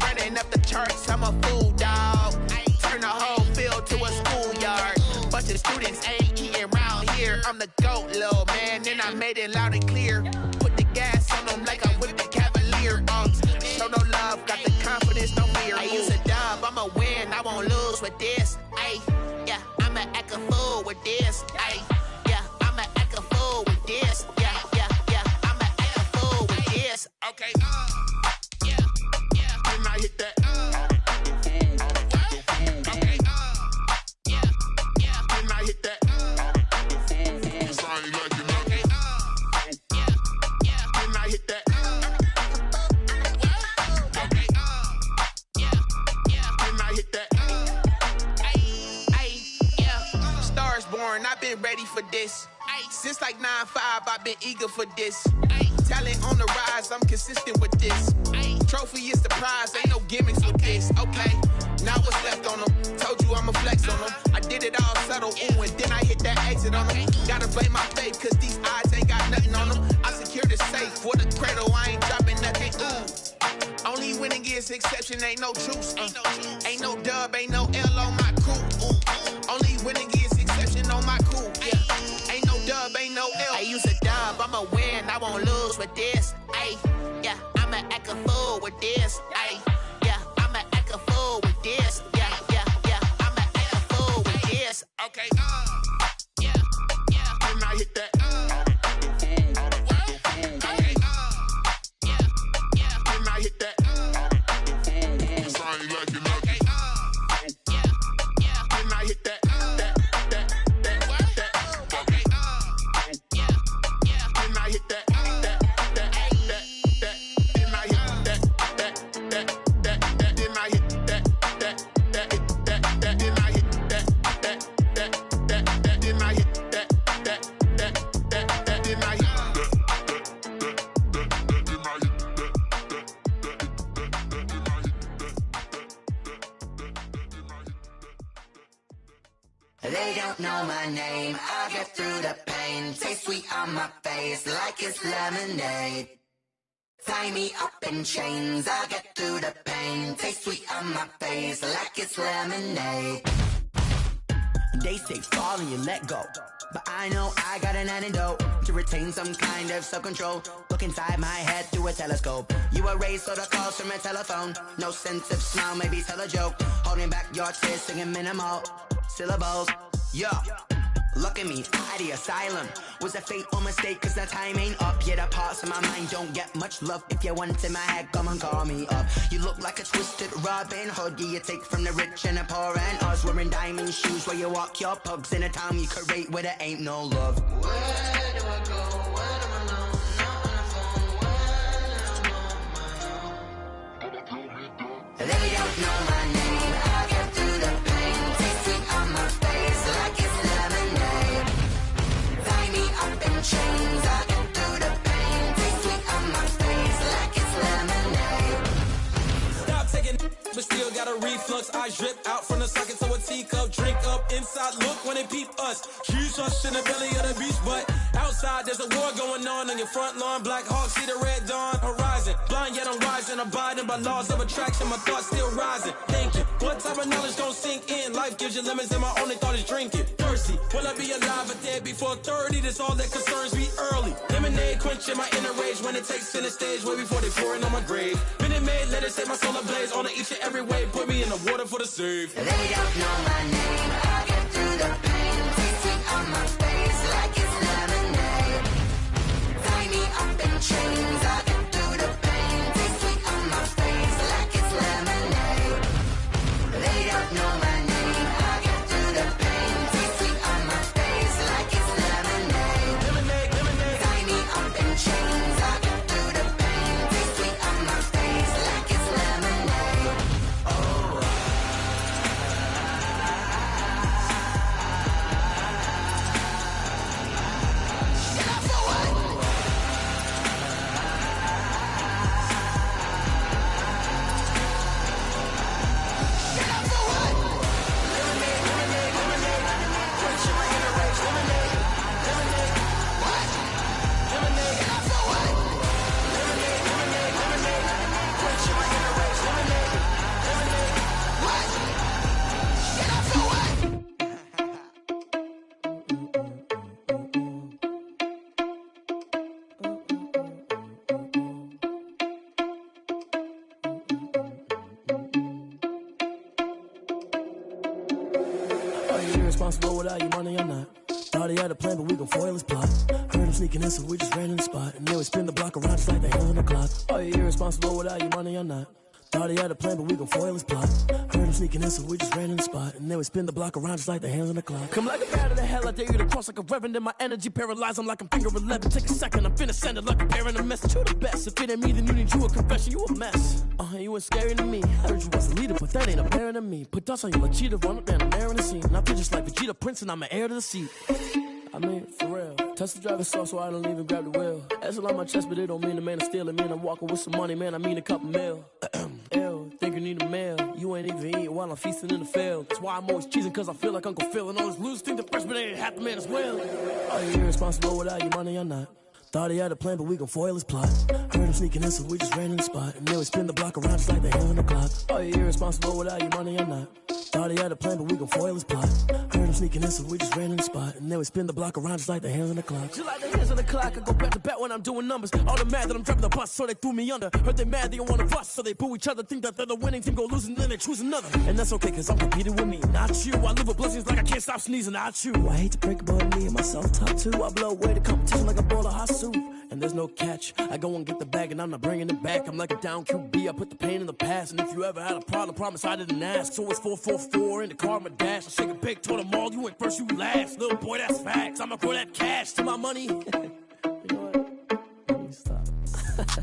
Running up the charts, I'm a fool, dog. Turn the whole field to a schoolyard. Bunch of students ain't eating round here. I'm the GOAT, little man, and I made it loud and clear. Put the gas on them like I'm with the Cavalier. Show no love, got the confidence, no fear. I use a dub, I'ma win, I won't lose with this. Yeah, I'ma act a fool with this. Yeah, I'ma act a fool with this. Yeah, I'ma act a fool with this. Okay, yeah, then I hit that. Okay, yeah, then I hit that. Sorry, like you know. Okay, yeah, then I hit that. Okay, yeah, then I hit that. Yeah, Stars born, I've been ready for this. Since like 9-5, I've been eager for this. Talent on the rise, I'm consistent with this. Trophy is the prize, ain't no gimmicks with this. Okay, now what's left on them? Told you I'ma flex on them. I did it all subtle, ooh, and then I hit that exit on them. Gotta blame my faith, cause these eyes ain't got nothing on them. I secured the safe for the cradle, I ain't dropping nothing, ooh. Only winning is exception, ain't no truce. Ain't no dub, ain't no L on my crew. Only winning is exception on my crew. Yeah, ain't no dub, ain't no L. I use a dub, I'ma win, I won't lose with this. Yeah, I'ma act a fool with this. Yeah, I'ma act a fool with this. Yeah, I'ma act a fool with this. Okay, yeah, then I hit that. Okay, yeah, then I hit that. Sorry, like you know. Okay, yeah, then I hit that. Okay, yeah, then I hit that. They don't know my name, I get through the pain. Taste sweet on my face like it's lemonade. Tie me up in chains, I get through the pain. Taste sweet on my face like it's lemonade. They say fall and you let go, but I know I got an antidote to retain some kind of self-control. Look inside my head through a telescope. You erase all the calls from a telephone. No sense of smile, maybe tell a joke. Holding back your tears, singing minimal syllables. Yo, look at me, out the asylum. Was a fate or mistake, cause the time ain't up. Yet the parts of my mind don't get much love. If you want in my head, come and call me up. You look like a twisted Robin Hood. Yeah, you take from the rich and the poor and us. Wearing diamond shoes while you walk your pugs in a town you create where there ain't no love. Where do I go? When am I alone? Not on the phone. When I'm on my own. They don't know my name. I get through the pain. Taste sweet on my face like it's lemonade. Tie me up in chains. I get through the pain. Taste sweet on my face like it's lemonade. Stop taking, but still got a reflux. I drip out from the socket to a teacup. Drink up inside, look when they peep us. Choose us in the belly of the beast, but outside there's a war going on your front lawn. Black Hawk, see the red dawn horizon. Blind yet I'm rising, abiding by laws of attraction. My thoughts still rising, thinking, what type of knowledge don't sink in? Life gives you lemons and my only thought is drinking. Thirsty, will I be alive or dead before 30? That's all that concerns me early. Lemonade quenching my inner rage when it takes center stage way before they pour it on my grave. Minute Maid, let it set my soul ablaze on each and every way. Put me in the water for the save. They don't know my name. I get through the pain. Taste sweet on my face like it's lemonade. Tie me up in chains. I get through the pain. Taste sweet on my face like it's lemonade. They don't know my name. I get through the pain. Taste sweet on my face like it's lemonade. Lemonade, lemonade. Tie me up in chains. I get through the pain. Taste sweet on my face like it's lemonade. Oh. Are you irresponsible without your money or not? Thought he had a plan, but we gon' foil his plot. Heard him sneaking in, so we just ran in the spot. And then we spin the block around just like the hands on the clock. Are you irresponsible without your money or not? Thought he had a plan, but we gon' foil his plot. Heard him sneaking in, so we just ran in the spot. And then we spin the block around just like the hands on the clock. Come like a bat of the hell, I dare you to cross like a reverend. And my energy paralyzed, I'm like I'm finger 11. Take a second, I'm finna send it like a parent a message. You the best, if it ain't me, then you need you a confession. You a mess, you ain't scary to me. Heard you was a leader, but that ain't apparent to me. Put dust on you like cheetah, run up and I'm airing the scene. And I feel just like Vegeta Prince and I'm an heir to the seat. I mean, for real. Tesla driver sauce, so I don't even grab the wheel. That's on my chest, but it don't mean the man is stealing. Man, I'm walking with some money, man, I mean a couple mil. Ew, think you need a meal. You ain't even eating while I'm feasting in the field. That's why I'm always cheesing, cause I feel like Uncle Phil. And all those losers think the freshman ain't half the man as well. Are you irresponsible without your money or not? Thought he had a plan, but we gon' foil his plot. Heard him sneaking in, so we just ran in the spot. And then we spin the block around just like the hands on the clock. Are you irresponsible without your money or not? Thought he had a plan, but we gon' foil his plot. Heard him sneaking in, so we just ran in the spot. And then we spin the block around just like the hands on the clock. Just like the hands on the clock, I go back to back when I'm doing numbers. All the mad that I'm driving the bus, so they threw me under. Heard they mad, they don't wanna bust, so they boo each other. Think that they're the winning team, go losing, then they choose another. And that's okay, cause I'm competing with me, not you. I live with blessings like I can't stop sneezing, not you. I hate to break it, but me and myself top two. I blow away the competition like a bowl of hot soup. And there's no catch, I go and get the bag and I'm not bringing it back. I'm like a down QB, I put the pain in the past. And if you ever had a problem, promise I didn't ask. So it's 444 in the car, my dash. I shake a big, told them all, you went first, you last. Little boy, that's facts, I'ma throw that cash to my money. You know what? Let me stop.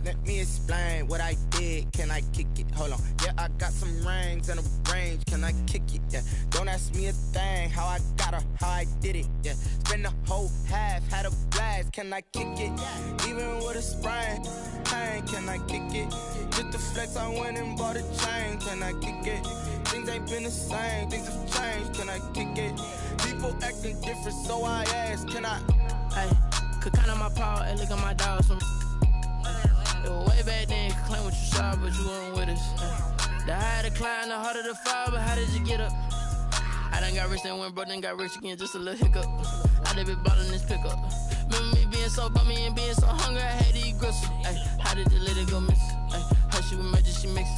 Let me explain what I did. Can I kick it? Hold on. Yeah, I got some rings and a range. Can I kick it? Yeah. Don't ask me a thing. How I got her, how I did it. Yeah. Spend the whole half, had a blast. Can I kick it? Even with a sprain. Hey, can I kick it? Just the flex, I went and bought a chain. Can I kick it? Things ain't been the same. Things have changed. Can I kick it? People acting different, so I ask. Can I? Hey, could count on my power and look at my dogs from. It was way back then, you could claim what you saw, but you weren't with us. The higher the climb, the harder the fall, but how did you get up? I done got rich and went broke, then got rich again, just a little hiccup. I done been ballin' this pickup. Remember me being so bummy and being so hungry, I had to eat gristle. Ay, how did the lady go miss? Ay, how she was magic, she mixed.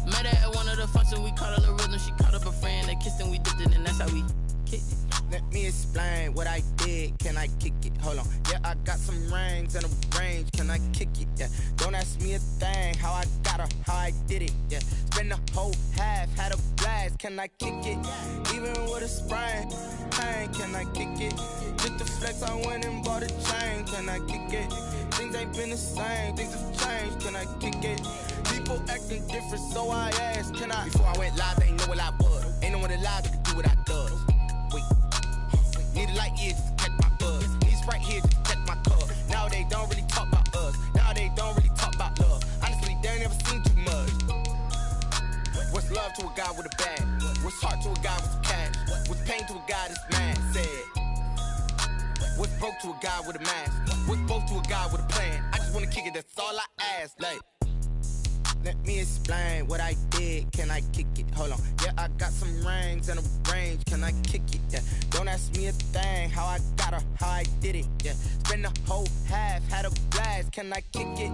Met her at one of the functions, we caught a little rhythm. She caught up a friend, they kissed and we dipped it, and that's how we kicked it. Let me explain what I did. Can I kick it? Hold on. Yeah, I got some rings and a range. Can I kick it? Yeah. Don't ask me a thing. How I got her, how I did it. Yeah. Spend the whole half, had a blast. Can I kick it? Even with a sprain. Pain, can I kick it? Just the flex, I went and bought a chain. Can I kick it? Things ain't been the same. Things have changed. Can I kick it? People acting different, so I asked. Can I? Before I went live, they ain't know what I was. Ain't no one alive that could do what I does. Wait. Need a light year just to catch my buzz. Need Sprite here just to catch my cup. Now they don't really talk about us. Now they don't really talk about love. Honestly, they ain't never seen too much. What's love to a guy with a bag? What's heart to a guy with cash? What's pain to a guy that's mad? Said. What's broke to a guy with a mask? What's both to a guy with a plan? I just wanna kick it, that's all I ask. Like, let me explain what I did. Can I kick it? Hold on. Yeah, I got some rings and a range. Can I kick it? Yeah. Don't ask me a thing. How I got her, how I did it. Yeah. Spend the whole half, had a blast. Can I kick it?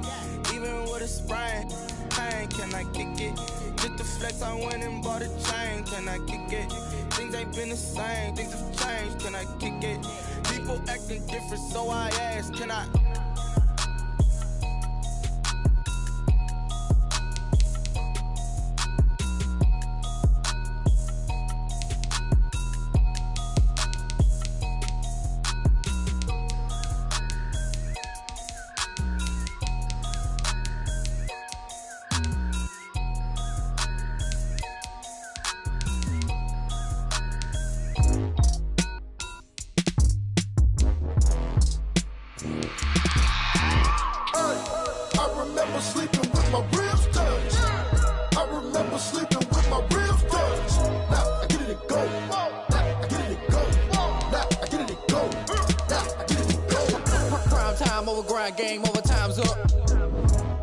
Even with a sprain. Pain, can I kick it? Just the flex, I went and bought a chain. Can I kick it? Things ain't been the same. Things have changed. Can I kick it? People acting different, so I asked. Can I? Game over, time's up.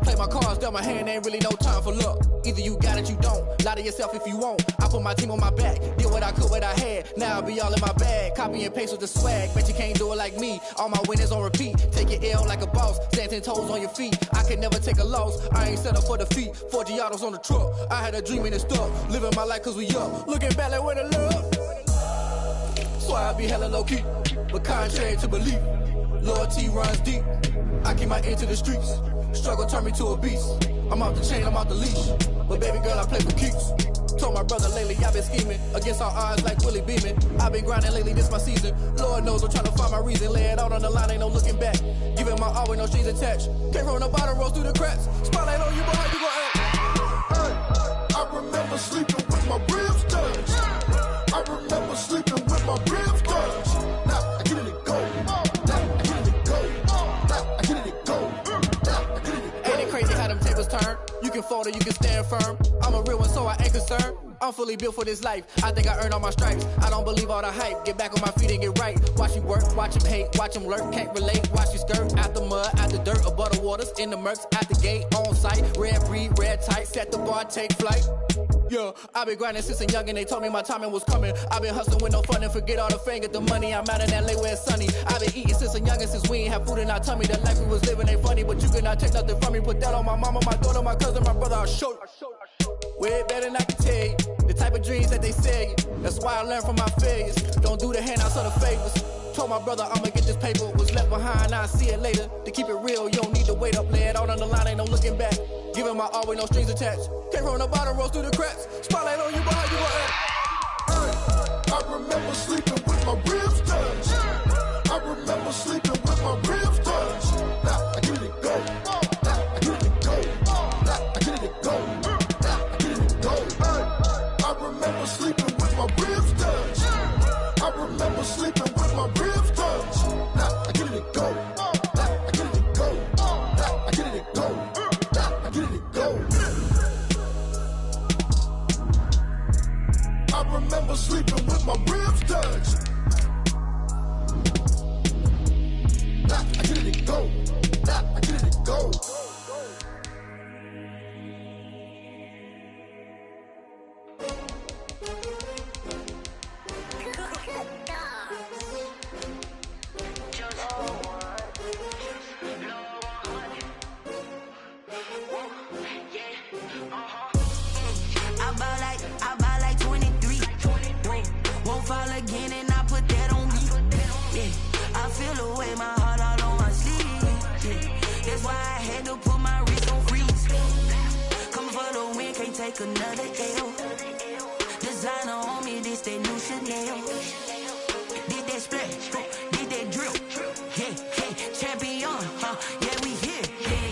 Play my cards, dealt my hand, ain't really no time for luck. Either you got it, you don't. Lie to yourself if you won't. I put my team on my back, did what I could, what I had. Now I'll be all in my bag, copy and paste with the swag. Bet you can't do it like me. All my winners on repeat. Take your L like a boss, stand 10 toes on your feet. I can never take a loss. I ain't set up for defeat. 4 Giottos on the truck. I had a dream and it stuck. Living my life cause we up. Looking back like where the love. So I be hella low key, but contrary to belief, loyalty runs deep. I keep my ear to the streets. Struggle turned me to a beast. I'm off the chain, I'm off the leash. But baby girl, I play for keeps. Told my brother lately, I've been scheming against all odds like Willie Beeman. I've been grinding lately, this my season. Lord knows I'm trying to find my reason. Lay it out on the line, ain't no looking back. Giving my all with no strings attached. Came from the bottom, rose through the cracks. Spotlight on you, boy, how you gon' act? I remember sleeping with my ribs touched. I remember sleeping with my ribs touched. Now I get it and go. Turn. You can fold or you can stand firm. I'm a real one, so I ain't concerned. I'm fully built for this life. I think I earned all my stripes. I don't believe all the hype. Get back on my feet and get right. Watch you work, watch him hate, watch him lurk. Can't relate, watch you skirt. Out the mud, out the dirt, above the waters, in the murks, at the gate, on site. Red breed, red tight, set the bar, take flight. Yeah, I've been grinding since a young and they told me my timing was coming. I've been hustling with no fun and forget all the fame, get the money. I'm out in LA where it's sunny. I've been eating since a youngin', since we ain't have food in our tummy. The life we was living ain't funny, but you cannot take nothing from me. Put that on my mama, my daughter, my cousin, my brother, I'll show you. Way better than I can tell you. The type of dreams that they sell you. That's why I learned from my failures. Don't do the handouts or the favors. Told my brother I'ma get this paper. Was left behind, I'll see it later. To keep it real, you don't need to wait up. Lay it out on the line, ain't no looking back. Giving my all with no strings attached. Came from the bottom, rose through the cracks. Spotlight on you, boy, how you gon' act? I remember sleeping with my ribs touched. I remember sleeping with my ribs touched. Now I get it and go. Now I get it and go. Now I get it and go. Now I get it and go. I remember sleeping with my ribs touched. I remember sleeping with my ribs touched. Now I get it and go. Now I get it and go. Now I get it and go. Now I get it and go. I remember sleeping with my ribs touched. Now I get it and go. Now I get it and go. take another L. Designer on me, this that new Chanel. Did that splash, did that drill. Yeah, champion, yeah, we here.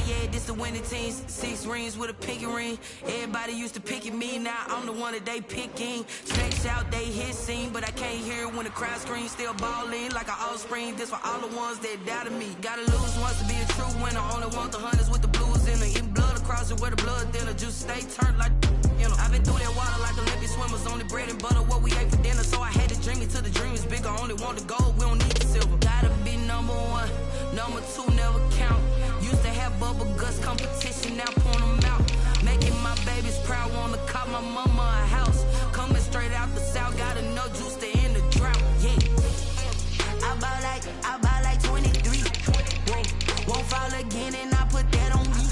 Yeah, this the winning teams. 6 rings with a pinky ring. Everybody used to pick at me, now I'm the one that they picking. Stretch out, they hit scene, but I can't hear it when the crowd screams. Still ballin' like an offspring. This for all the ones that doubted me. Gotta lose once to be a true winner. Only want the hunters with the blues in it. Eating blood across it where the blood thinner. Juice stay turned like, you know. I've been through that water like Olympic swimmers. Only bread and butter, what we ate for dinner. So I had to dream it till the dream is bigger. Only want the gold, we don't need the silver. Gotta be number 1, number 2 never count. Used to have bubble guts competition, now point them out. Making my babies proud, wanna call my mama a house. Coming straight out the south, gotta know juice to end the drought. Yeah, I buy like 23. Won't fall again, and I put that on me.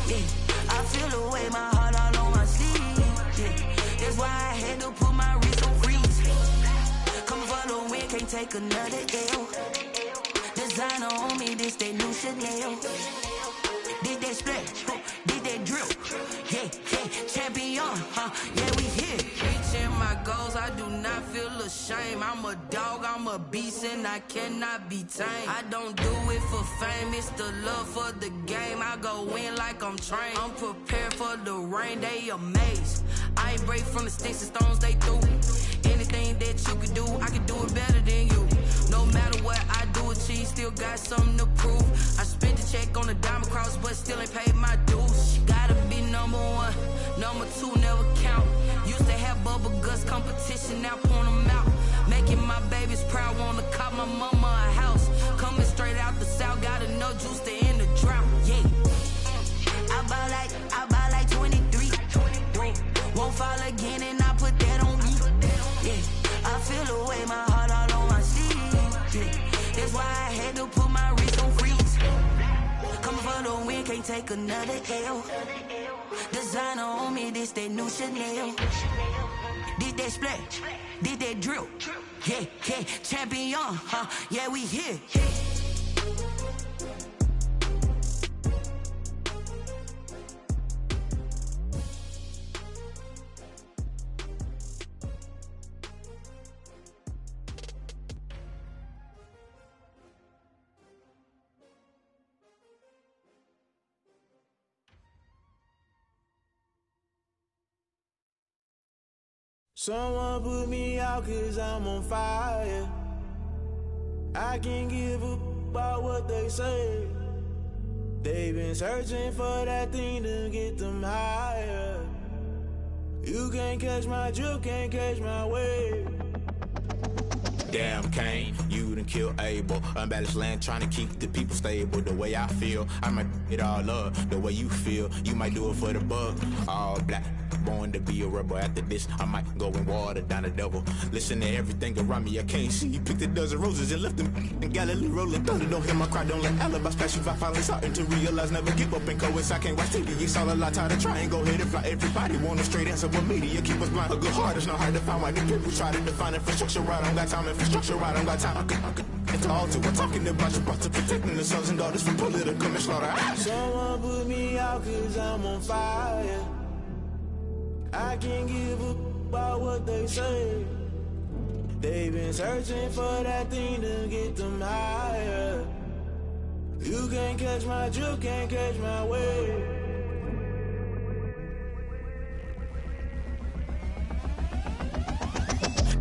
Yeah, I feel the way, my heart all on my sleeve. Yeah, that's why I had to put my wrist on freeze. Come for the win, can't take another L. Designer on me, this that new Chanel. Did that splash, did that drill. Yeah, champion, yeah, we here. Reaching my goals, I do not feel ashamed. I'm a dog, I'm a beast, and I cannot be tamed. I don't do it for fame, it's the love for the game. I go in like I'm trained. I'm prepared for the rain, they amazed. I ain't break from the sticks and stones they threw. Anything that you can do, I can do it better than you. No matter what I do, achieve, still got something to prove. I spent the check on the diamond cross, but still ain't paid my dues. Gotta be number 1, number 2 never count. Used to have bubble guts competition, now point them out. Making my babies proud, wanna call my mama a house. Coming straight out the south, gotta know juice to end the drought. Yeah, I buy like 23. Won't fall again, and I put that on me. Yeah, I feel the way, my heart all on my sleeve. Yeah, that's why I had to put my wrist on freeze. Coming for the win, can't take another L. Designer on me, this that new Chanel. Did that splash, did that drill. Yeah, champion, yeah, we here. Someone put me out 'cause I'm on fire. I can't give a about what they say. They've been searching for that thing to get them higher. You can't catch my drift, can't catch my wave. Damn Kane, you done killed Abel. Unbalanced land, trying to keep the people stable. The way I feel, I might it all up. The way you feel, you might do it for the bug. All black, born to be a rebel. After this, I might go and water down the devil. Listen to everything around me, I can't see. You picked a dozen roses and left them in Galilee rolling thunder. Don't hear my cry, don't let alibis pass you. I finally starting to realize, never give up and coincide. Can't watch TV, it's all a lot. Tired of trying, go ahead and fly. Everybody want a straight answer, but media keep us blind. A good heart is not hard to find. Why the people try to define infrastructure right? I don't got time, infrastructure right? I don't got time. It's all to we're talking about you, about to protecting the sons and daughters from political manslaughter. Someone put me out 'cause I'm on fire. I can't give a about what they say. They've been searching for that thing to get them higher. You can't catch my drift, can't catch my wave.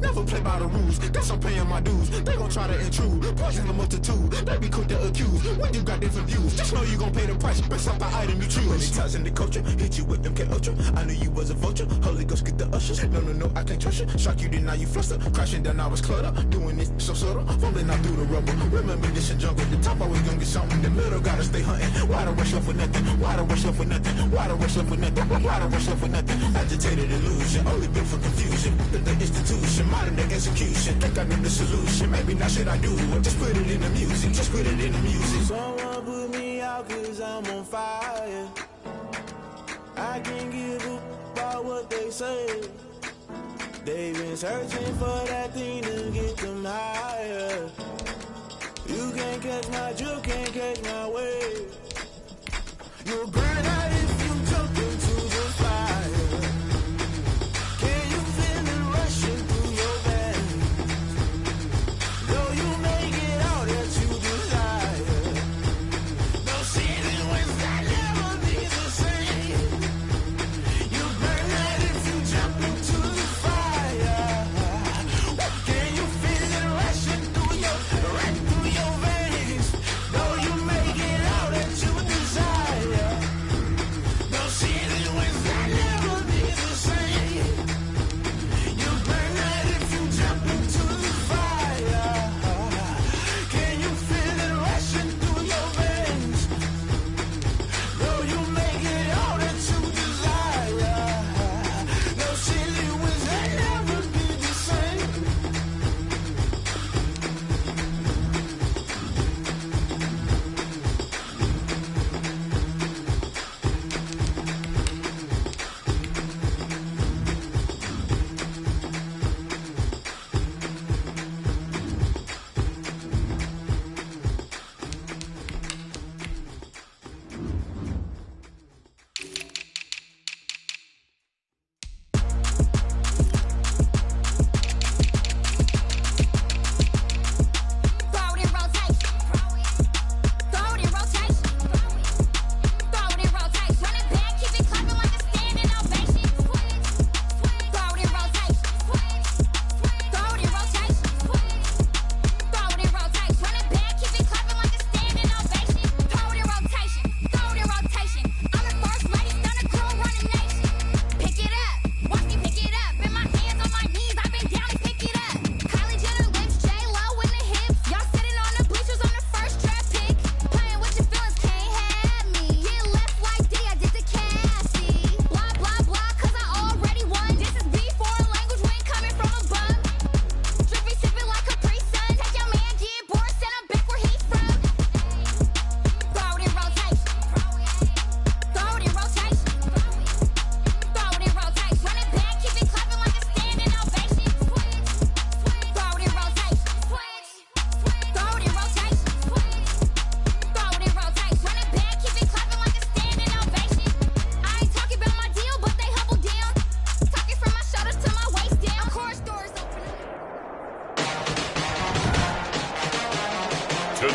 Never play by the rules, guess I'm paying my dues. They gon' try to intrude, poison the multitude. They be quick to accuse, when you got different views. Just know you gon' pay the price, based off the item you choose. Many times in the culture, hit you with MK Ultra. I knew you was a vulture, Holy Ghost get the ushers. No, I can't trust you. Shock you, then now you fluster. Crashing down, I was cluttered. Doing this so subtle, fumbling out through the rubble. Remember this a jungle, the top always gonna get something. In the middle, gotta stay hunting. Why the rush left with nothing? Why the rush left with nothing? Why the rush left with nothing? Why the rush left with nothing? Agitated illusion, only built for confusion. The institution, modern day execution. Think I know the solution, maybe not should I do it. Just put it in the music, just put it in the music. Someone put me out 'cause I'm on fire. I can't give a about what they say. They've been searching for that thing to get them higher. You can't catch my drift, can't catch my wave. You'll burn out if you jump into the fire.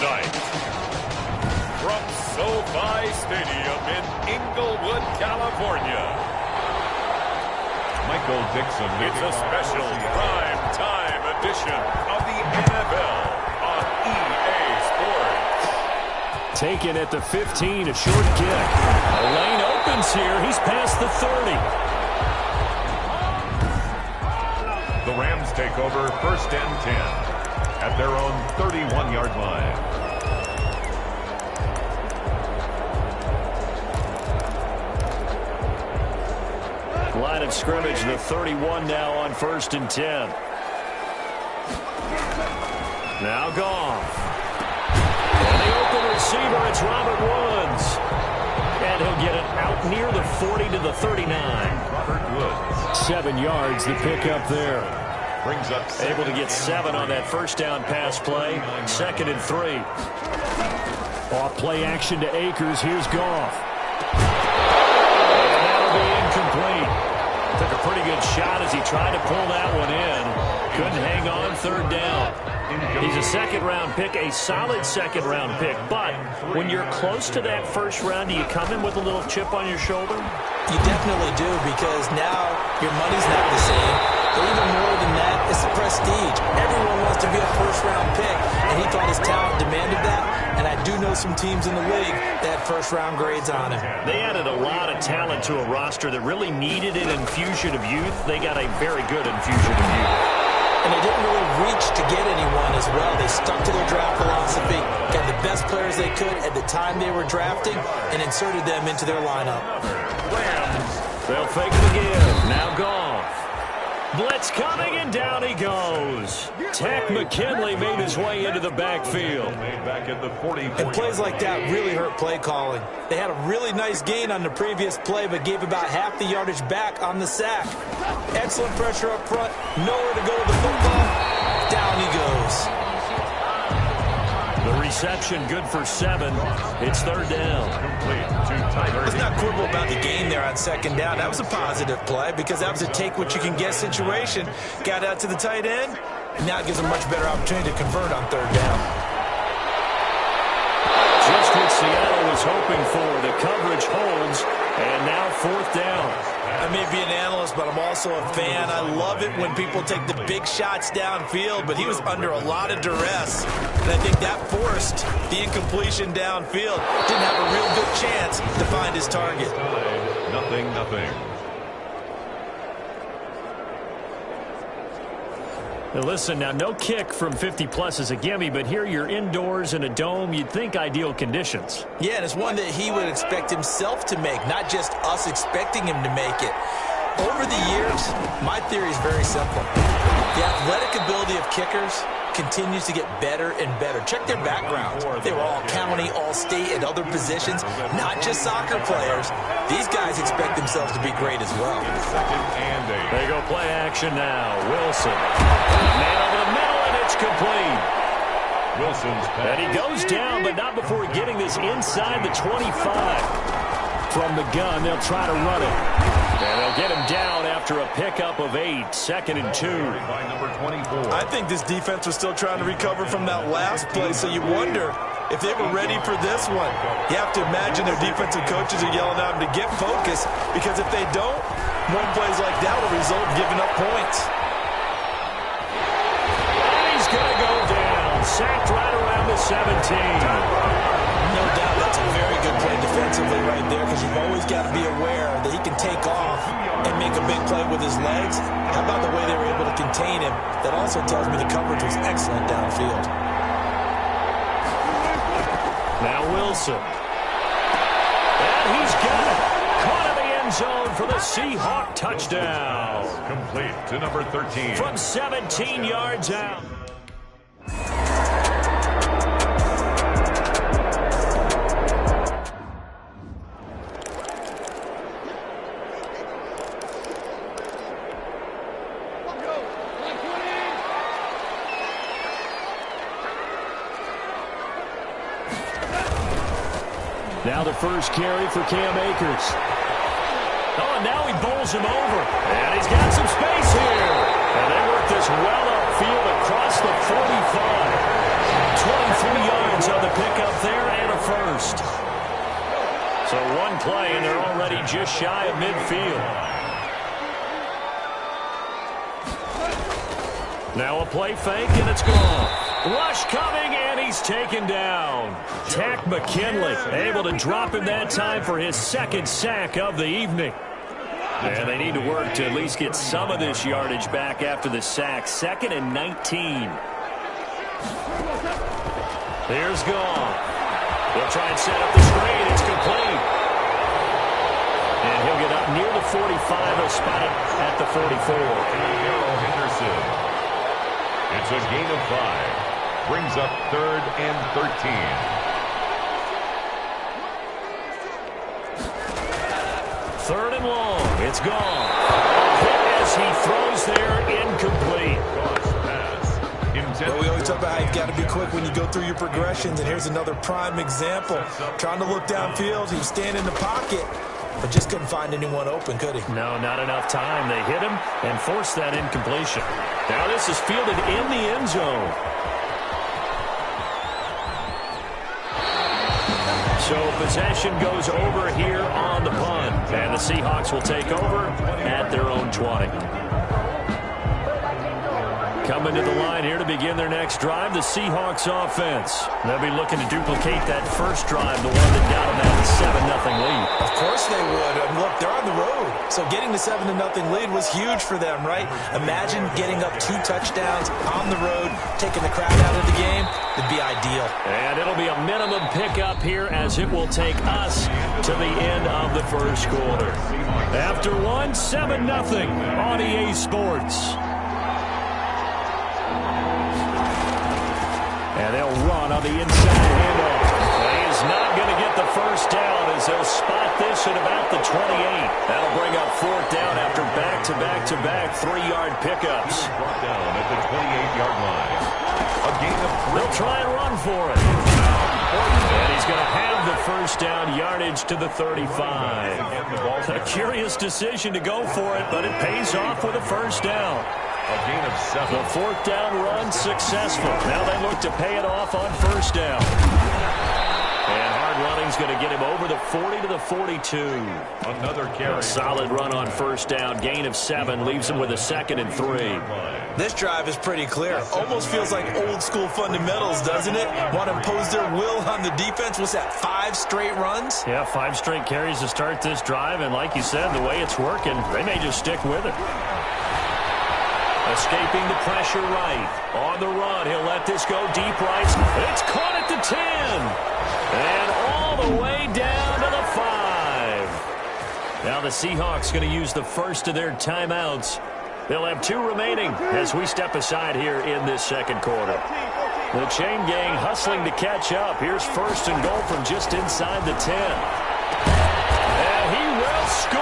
tonight. From SoFi Stadium in Inglewood, California, Michael Dixon. It's a special prime time edition of the NFL on EA Sports. Taken at the 15, a short kick. A lane opens here. He's past the 30. The Rams take over 1st and 10 at their own 31-yard line. Line of scrimmage, the 31 now on 1st and 10. Now Goff. And the open receiver, it's Robert Woods. And he'll get it out near the 40 to the 39. Robert Woods. 7 yards, the pickup there. Brings up able to get 7 on that first down pass play. 2nd and 3. Off play action to Akers. Here's Goff. And that'll be incomplete. Took a pretty good shot as he tried to pull that one in. Couldn't hang on, 3rd down. He's a 2nd-round pick, a solid 2nd-round pick. But when you're close to that 1st round, do you come in with a little chip on your shoulder? You definitely do, because now your money's not the same. But even more than that, it's the prestige. Everyone wants to be a 1st-round pick, and he thought his talent demanded that. And I do know some teams in the league that 1st-round grades on him. They added a lot of talent to a roster that really needed an infusion of youth. They got a very good infusion of youth. And they didn't really reach to get anyone as well. They stuck to their draft philosophy, got the best players they could at the time they were drafting, and inserted them into their lineup. Rams. They'll fake it again. Now Goff. Blitz coming, and down he goes. Takk McKinley made his way into the backfield. Back at the 40. And plays like that really hurt play calling. They had a really nice gain on the previous play, but gave about half the yardage back on the sack. Excellent pressure up front. Nowhere to go with the football. Down he goes. The reception good for 7. It's 3rd down. Complete to Tyler. Let's not quibble about the gain there on 2nd down. That was a positive play because that was a take-what-you-can-get situation. Got out to the tight end. Now it gives a much better opportunity to convert on 3rd down. Just what Seattle was hoping for. The coverage holds, and now 4th down. I may be an analyst, but I'm also a fan. I love it when people take the big shots downfield, but he was under a lot of duress. And I think that forced the incompletion downfield. Didn't have a real good chance to find his target. 0-0. Now listen, now no kick from 50-plus is a gimme, but here you're indoors in a dome. You'd think ideal conditions. Yeah, and it's one that he would expect himself to make, not just us expecting him to make it. Over the years, my theory is very simple. The athletic ability of kickers continues to get better and better. Check their backgrounds. They were all county, all state, and other positions, not just soccer players. These guys expect themselves to be great as well. 2nd and 8. They go play action now. Wilson. Man over the middle, and it's complete. Wilson's pass. And he goes down, but not before getting this inside the 25. From the gun, they'll try to run it. And they'll get him down after a pickup of 8. 2nd and 2. By number 24. I think this defense was still trying to recover from that last play, so you wonder if they were ready for this one. You have to imagine their defensive coaches are yelling at them to get focused, because if they don't, more plays like that will result in giving up points. And he's going to go down. Sacked right around the 17. No doubt that's a very good play defensively right there, because you've always got to be aware that he can take off and make a big play with his legs. How about the way they were able to contain him? That also tells me the coverage was excellent downfield. Now Wilson. And he's got it. Caught in the end zone for the Seahawk touchdown. Complete to number 13. From 17 yards out. Now the first carry for Cam Akers. Oh, and now he bowls him over. And he's got some space here. And they work this well upfield across the 45. 23 yards on the pickup there and a first. So one play, and they're already just shy of midfield. Now a play fake, and it's gone. Rush coming, and he's taken down. Takk McKinley able to drop him that time for his second sack of the evening. And they need to work to at least get some of this yardage back after the sack. 2nd and 19. Here's Goff. They'll try and set up the screen. It's complete. And he'll get up near the 45. They'll spot it at the 44. Darrell Henderson. It's a gain of 5. Brings up 3rd and 13. Third and long. It's gone. Hit as he throws there, incomplete. Well, we always talk about how you've got to be quick when you go through your progressions, and here's another prime example. Trying to look downfield, he was standing in the pocket, but just couldn't find anyone open, could he? No, not enough time. They hit him and forced that incompletion. Now this is fielded in the end zone. So possession goes over here on the punt, and the Seahawks will take over at their own 20. Coming to the line here to begin their next drive, the Seahawks offense. They'll be looking to duplicate that first drive, the one that got them that 7-0 lead. Of course they would. I mean, look, they're on the road. So getting the 7-0 lead was huge for them, right? Imagine getting up 2 touchdowns on the road, taking the crowd out of the game. It'd be ideal. And it'll be a minimum pickup here as it will take us to the end of the first quarter. After 7-0 on EA Sports. And they'll run on the inside handoff. He is not going to get the first down as they'll spot this at about the 28. That'll bring up 4th down after back-to-back 3-yard pickups. Brought down at the 28-yard line. A gain of 3. They'll try and run for it. And he's going to have the first down yardage to the 35. A curious decision to go for it, but it pays off with a first down. A gain of 7. The 4th down run successful. Now they look to pay it off on first down. And hard running's going to get him over the 40 to the 42. Another carry. A solid run on first down. Gain of 7 leaves him with a 2nd and 3. This drive is pretty clear. Almost feels like old school fundamentals, doesn't it? Want to impose their will on the defense. What's that, 5 straight runs? Yeah, 5 straight carries to start this drive. And like you said, the way it's working, they may just stick with it. Escaping the pressure right. On the run, he'll let this go deep right. It's caught at the 10. And all the way down to the 5. Now the Seahawks going to use the first of their timeouts. They'll have 2 remaining as we step aside here in this second quarter. The chain gang hustling to catch up. Here's 1st and goal from just inside the 10. And he will score.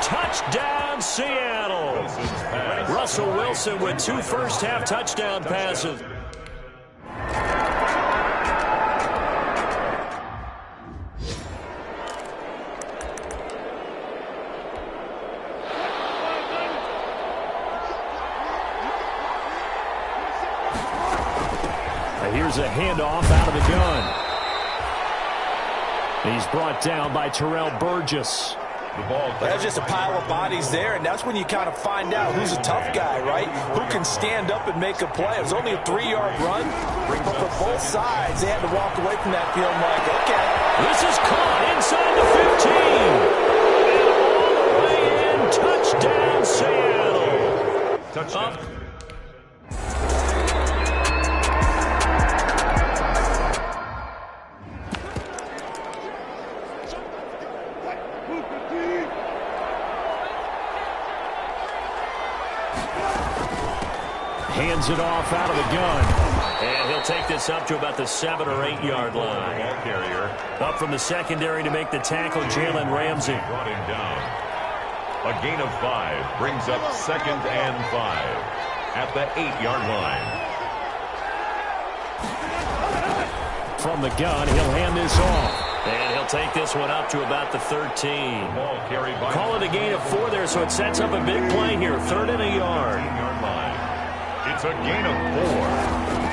Touchdown, Seattle. Russell Wilson with 2 first-half touchdown passes. Here's a handoff out of the gun. He's brought down by Terrell Burgess. There's just a pile of bodies there, and that's when you kind of find out who's a tough guy, right? Who can stand up and make a play. It was only a 3-yard run, but for both sides, they had to walk away from that feeling like, okay. This is caught inside the 15. And all the way in, touchdown, Seattle. Touchdown. Hands it off out of the gun. And he'll take this up to about the 7 or 8 yard line. Ball carrier. Up from the secondary to make the tackle, Jalen Ramsey. Brought him down. A gain of 5 brings up 2nd and 5 at the 8-yard line. From the gun, he'll hand this off. And he'll take this one up to about the 13. Ball carried by. Call it a gain of 4 there, so it sets up a big play here. 3rd and a yard. It's It's a gain of 4.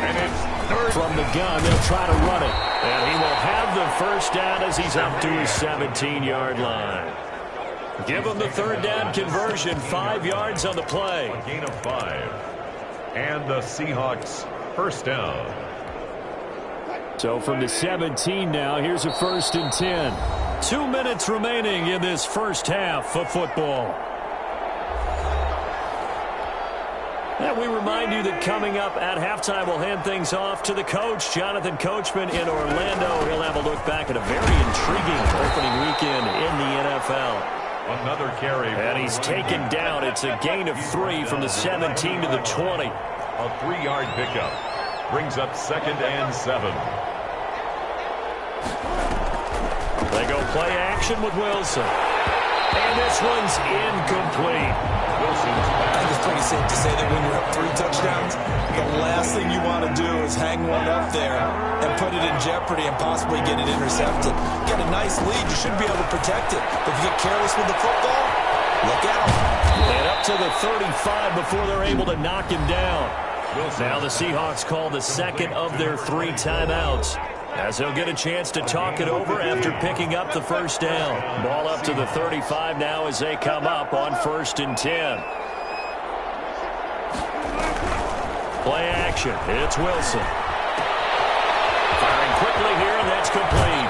And it's third. From the gun, they'll try to run it. And he will have the first down as he's up to his 17-yard line. Give him the third down conversion, 5 yards on the play. A gain of 5. And the Seahawks first down. So from the 17 now, here's a 1st and 10. 2 minutes remaining in this first half of football. And we remind you that coming up at halftime, we'll hand things off to the coach, Jonathan Coachman in Orlando. He'll have a look back at a very intriguing opening weekend in the NFL. Another carry. And he's taken down. It's a gain of 3 from the 17 to the 20. A 3-yard pickup. Brings up 2nd and 7. They go play action with Wilson. And this one's incomplete. Wilson's I think it's pretty safe to say that when you're up 3 touchdowns, the last thing you want to do is hang one up there and put it in jeopardy and possibly get it intercepted. You got a nice lead. You should be able to protect it. But if you get careless with the football, look out. And up to the 35 before they're able to knock him down. Now the Seahawks call the second of their 3 timeouts, as they'll get a chance to talk it over after picking up the first down. Ball up to the 35 now as they come up on 1st and 10. Play action. It's Wilson. Firing quickly here, and that's complete.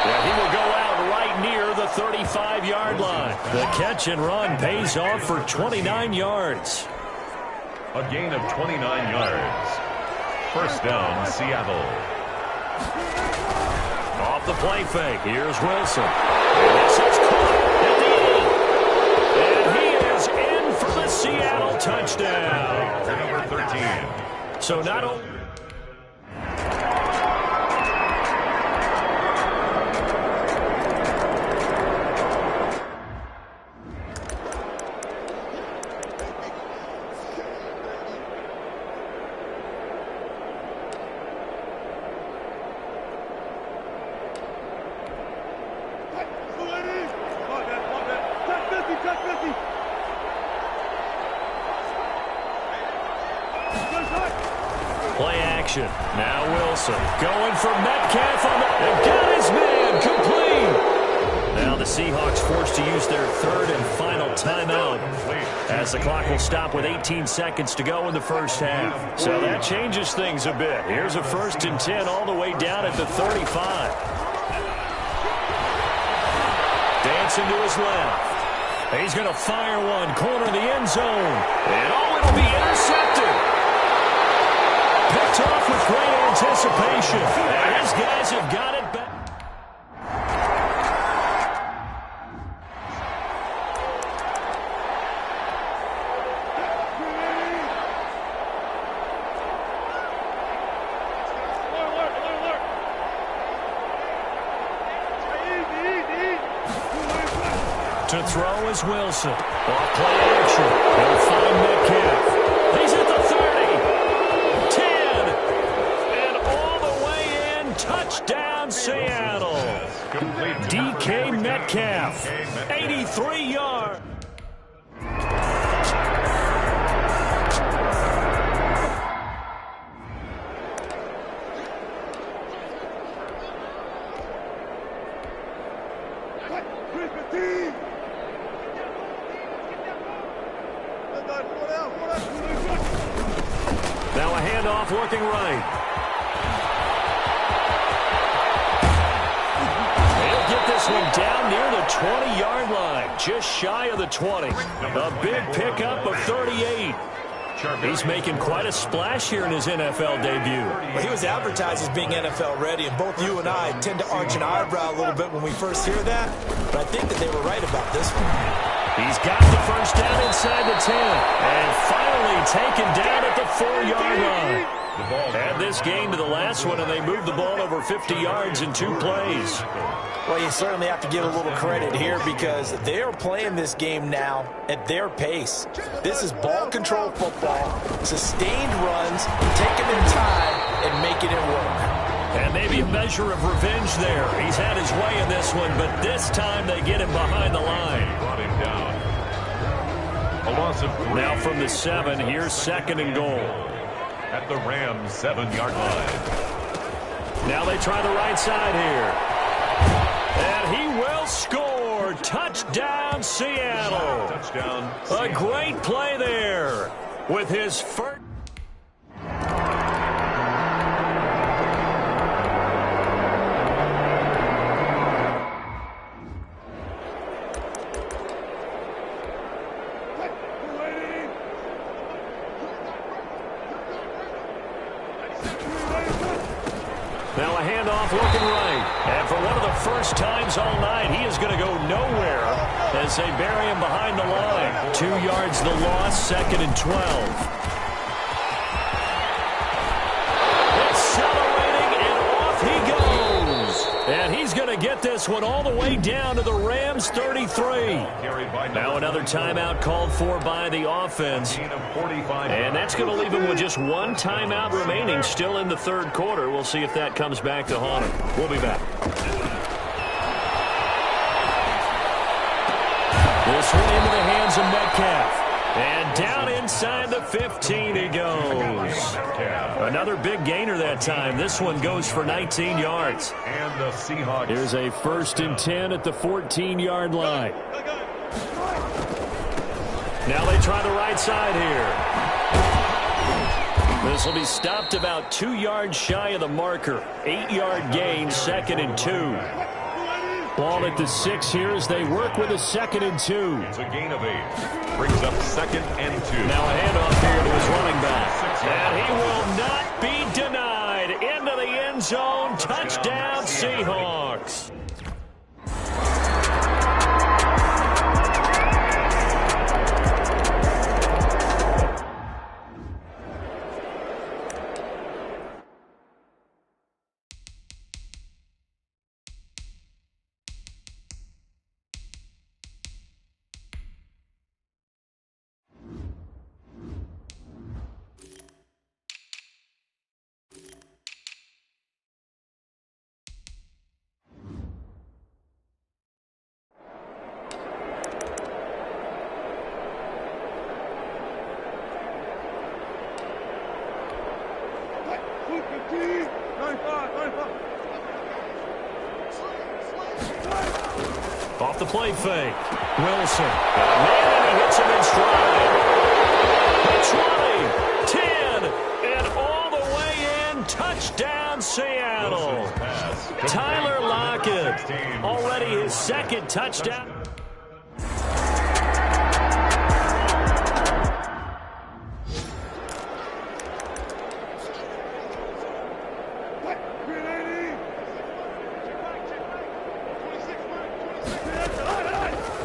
Yeah, he will go out right near the 35-yard line. The catch and run pays off for 29 yards. A gain of 29 yards. First down, Seattle. Off the play fake. Here's Wilson. And this is caught at the 8. And he is in for the Seattle touchdown. Number 13. So not only... Play action. Now Wilson going for Metcalf on the... And got his man complete. Now the Seahawks forced to use their 3rd and final timeout, as the clock will stop with 18 seconds to go in the first half. So that changes things a bit. Here's a 1st and 10 all the way down at the 35. Dancing to his left. He's going to fire one, corner of the end zone. And it'll be intercepted. Picked off with great anticipation. And his guys have got it back. To throw is Wilson. Off play action. He'll find Metcalf. He's at the 30. 10. And all the way in. Touchdown, Seattle. DK Metcalf. 83 yards. Now a handoff working right. They'll get this one down near the 20-yard line, just shy of the 20. A big pickup of 38. He's making quite a splash here in his NFL debut. Well, he was advertised as being NFL ready, and both you and I tend to arch an eyebrow a little bit when we first hear that, but I think that they were right about this one. He's got the first down inside the 10, and finally taken down at the 4-yard line. Add this game to the last one, and they moved the ball over 50 yards in 2 plays. Well, you certainly have to give a little credit here because they are playing this game now at their pace. This is ball control football, sustained runs, take them in time, and making it work. And maybe a measure of revenge there. He's had his way in this one, but this time they get him behind the line. Brought him down. A loss of 3. Now from the 7, here's 2nd and goal. At the Rams' 7-yard line. Now they try the right side here. And he will score. Touchdown, Seattle. Touchdown. A great play there with his first. Now a handoff looking right. And for one of the first times all night, he is going to go nowhere as they bury him behind the line. 2 yards the loss, 2nd and 12. Accelerating, and off he goes. And he's going to get this one all the way down to the Rams' 33. Now another timeout called for by the offense. And that's going to leave him with just one timeout remaining still in the 3rd quarter. We'll see if that comes back to haunt him. We'll be back. This one into the hands of Metcalf. And down inside the 15 he goes. Another big gainer that time. This one goes for 19 yards. And the Seahawks. Here's a 1st and 10 at the 14-yard line. Now they try the right side here. This will be stopped about 2 yards shy of the marker. 8-yard gain, 2nd and 2. Ball at the 6 here as they work with a 2nd and 2. It's a gain of 8. Brings up 2nd and 2. Now a handoff here to his running back. And he will not be denied. Into the end zone. Touchdown, Seahawks. Off the play fake. Wilson. Man, and he hits him in stride. 20, 10, and all the way in. Touchdown, Seattle. Tyler Lockett. Already his 2nd touchdown.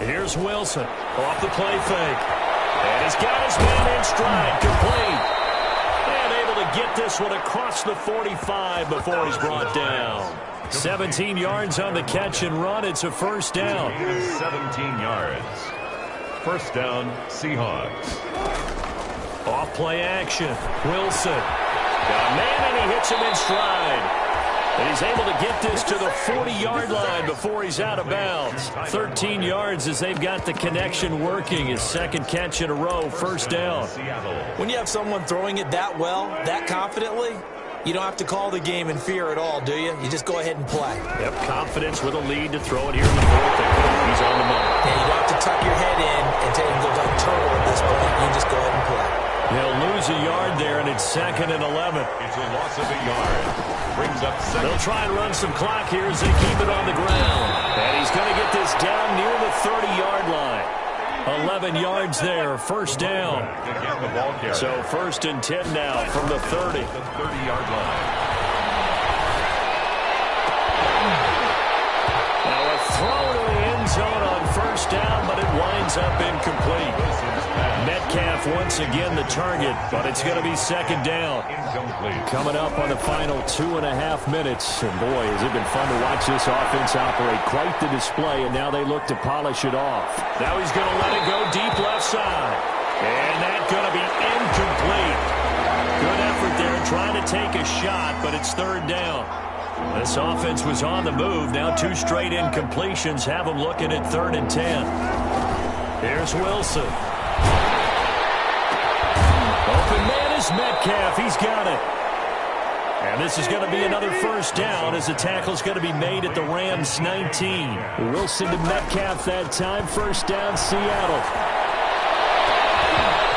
Here's Wilson off the play fake. And he's got his man in stride, complete. And able to get this one across the 45 before he's brought down. 17 yards on the catch and run. It's a 1st down. 17 yards. 1st down, Seahawks. Off play action. Wilson. Got a man and he hits him in stride. And he's able to get this to the 40-yard line before he's out of bounds. 13 yards as they've got the connection working. His 2nd catch in a row, 1st down. When you have someone throwing it that well, that confidently, you don't have to call the game in fear at all, do you? You just go ahead and play. Yep, confidence with a lead to throw it here in the 4th. He's on the money. Yeah, you don't have to tuck your head in and take him like turtle at this point. You just go ahead and play. They'll lose a yard there, and it's 2nd and 11. It's a loss of a yard. Brings up 2nd. They'll try and run some clock here as they keep it on the ground. And he's going to get this down near the 30-yard line. 11 yards there, 1st down. So 1st and 10 now from the 30. The 30-yard line. Now a throw to the end zone on 1st down, but it winds up incomplete. Metcalf once again the target, but it's going to be 2nd down. Coming up on the final 2.5 minutes. And boy, has it been fun to watch this offense operate. Quite the display, and now they look to polish it off. Now he's going to let it go deep left side. And that's going to be incomplete. Good effort there trying to take a shot, but it's 3rd down. This offense was on the move. Now 2 straight incompletions have them looking at 3rd and 10. Here's Wilson. is Metcalf. He's got it. And this is going to be another first down as the tackle is going to be made at the Rams 19. Wilson to Metcalf that time. First down, Seattle.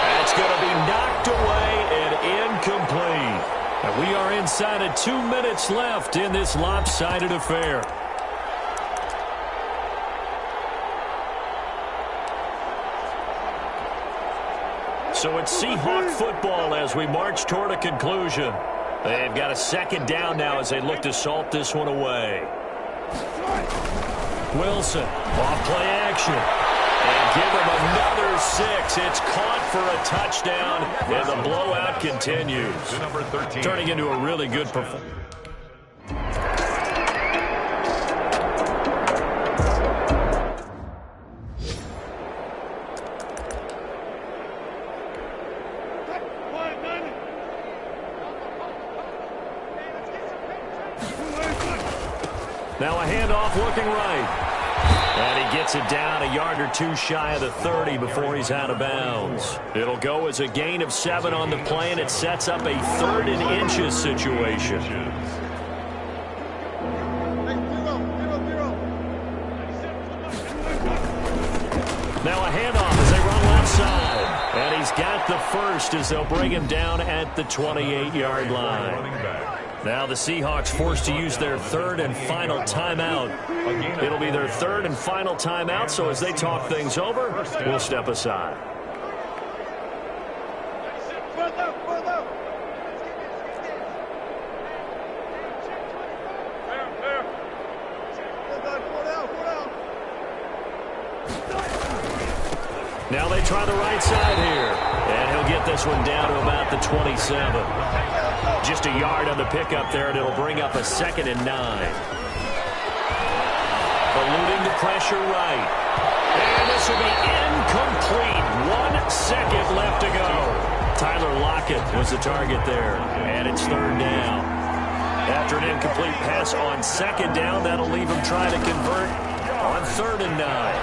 That's going to be knocked away and incomplete. And we are inside of 2 minutes left in this lopsided affair. So it's Seahawk football as we march toward a conclusion. They've got a second down now as they look to salt this one away. Wilson, off play action. And give him another 6. It's caught for a touchdown, and the blowout continues. Number 13. Turning into a really good performance. Now a handoff looking right. And he gets it down a yard or two shy of the 30 before he's out of bounds. It'll go as a gain of 7 on the play, and it sets up a 3rd and inches situation. Now a handoff as they run left side. And he's got the first as they'll bring him down at the 28-yard line. Now the Seahawks forced to use their 3rd and final timeout. It'll be their 3rd and final timeout, so as they talk things over, we'll step aside. Now they try the right side here. And he'll get this one down to about the 27. Just a yard on the pickup there, and it'll bring up a 2nd and 9. Eluding the pressure right. And this will be incomplete. 1 second left to go. Tyler Lockett was the target there. And it's 3rd down. After an incomplete pass on 2nd down, that'll leave him trying to convert on 3rd and 9.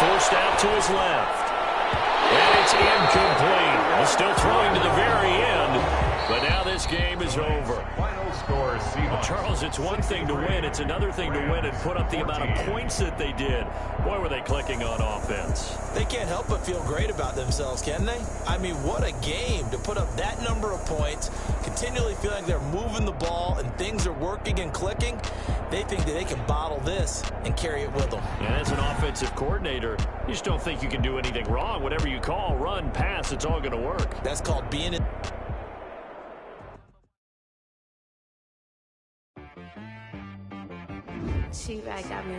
Forced out to his left. And it's incomplete. He's still throwing to the very end. But now this game is over. Final score, Seahawks. Charles, it's one thing to win. It's another thing to win and put up the amount of points that they did. Boy, were they clicking on offense. They can't help but feel great about themselves, can they? I mean, what a game to put up that number of points, continually feel like they're moving the ball and things are working and clicking. They think that they can bottle this and carry it with them. And as an offensive coordinator, you just don't think you can do anything wrong. Whatever you call, run, pass, it's all going to work. That's called being in. She-Rag got me.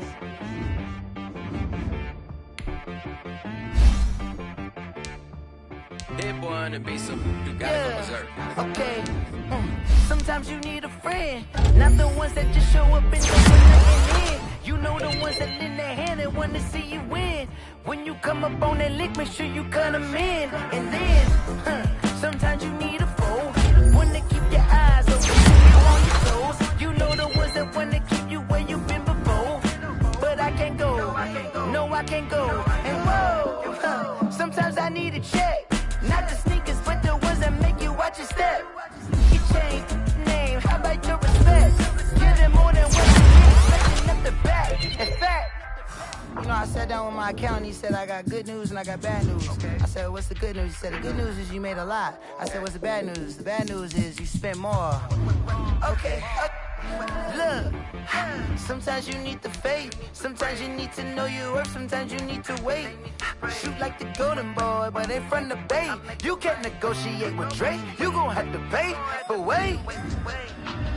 Hit boy on the beat, so you gotta go berserk. Okay. Sometimes you need a friend, not the ones that just show up and don't in. You know the ones that lend their hand and want to see you win. When you come up on that lick, make sure you cut them in. And then, sometimes you need a foe, one to keep your eyes open, keep you on your toes. You know the ones that want to keep you where you've been before. But I can't go, no I can't go. And whoa, sometimes I need a check. Not the sneakers, but the ones that make you watch your step. You change name, how about your respect? Give them more than what you get, expecting up the back. In fact, you know, I sat down with my accountant, he said, I got good news and I got bad news. I said, what's the good news? He said, the good news is you made a lot. I said, what's the bad news? The bad news is you spent more. Okay. Look, sometimes you need the faith, sometimes you need to know your worth, sometimes you need to wait. Shoot like the golden boy, but in front of Bay. You can't negotiate with Drake, you gon' have to pay. But wait,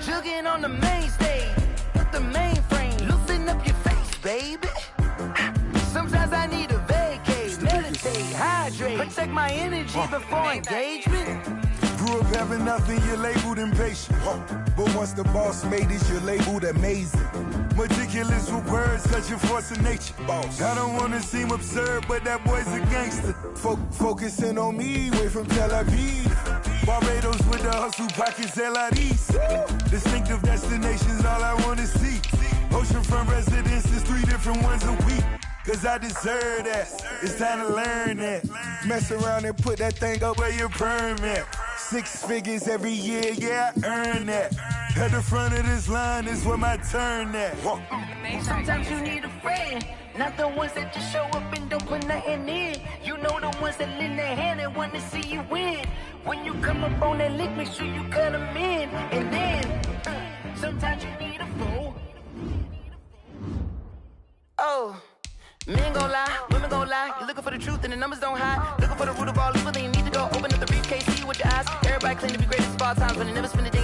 jugging on the main stage, with the mainframe, loosen up your face, baby. Sometimes I need a vacate, meditate, hydrate, protect my energy before engagement. Grew up having nothing, you're labeled impatient. But once the boss made it, you're labeled amazing. Meticulous with words, such a force of nature. I don't wanna seem absurd, but that boy's a gangster. Focusing on me, way from Tel Aviv. Barbados with the hustle, pockets LIDs. Distinctive destinations, all I wanna see. Oceanfront residences, 3 different ones a week. cause I deserve that. It's time to learn that. Mess around and put that thing up where your permit. 6 figures every year, yeah, I earn that. At the front of this line is where my turn at. Sometimes you need a friend, not the ones that just show up and don't put nothing in. You know the ones that lend their hand and want to see you win. When you come up on that lick, make sure you cut them in. And then, sometimes you need a fool. Oh, men gon' lie, women gon' lie. You're looking for the truth and the numbers don't hide. Looking for the root of all evil, then you need to go open up the briefcase, see with your eyes. Everybody claim to be greatest of all times, but they never spend a day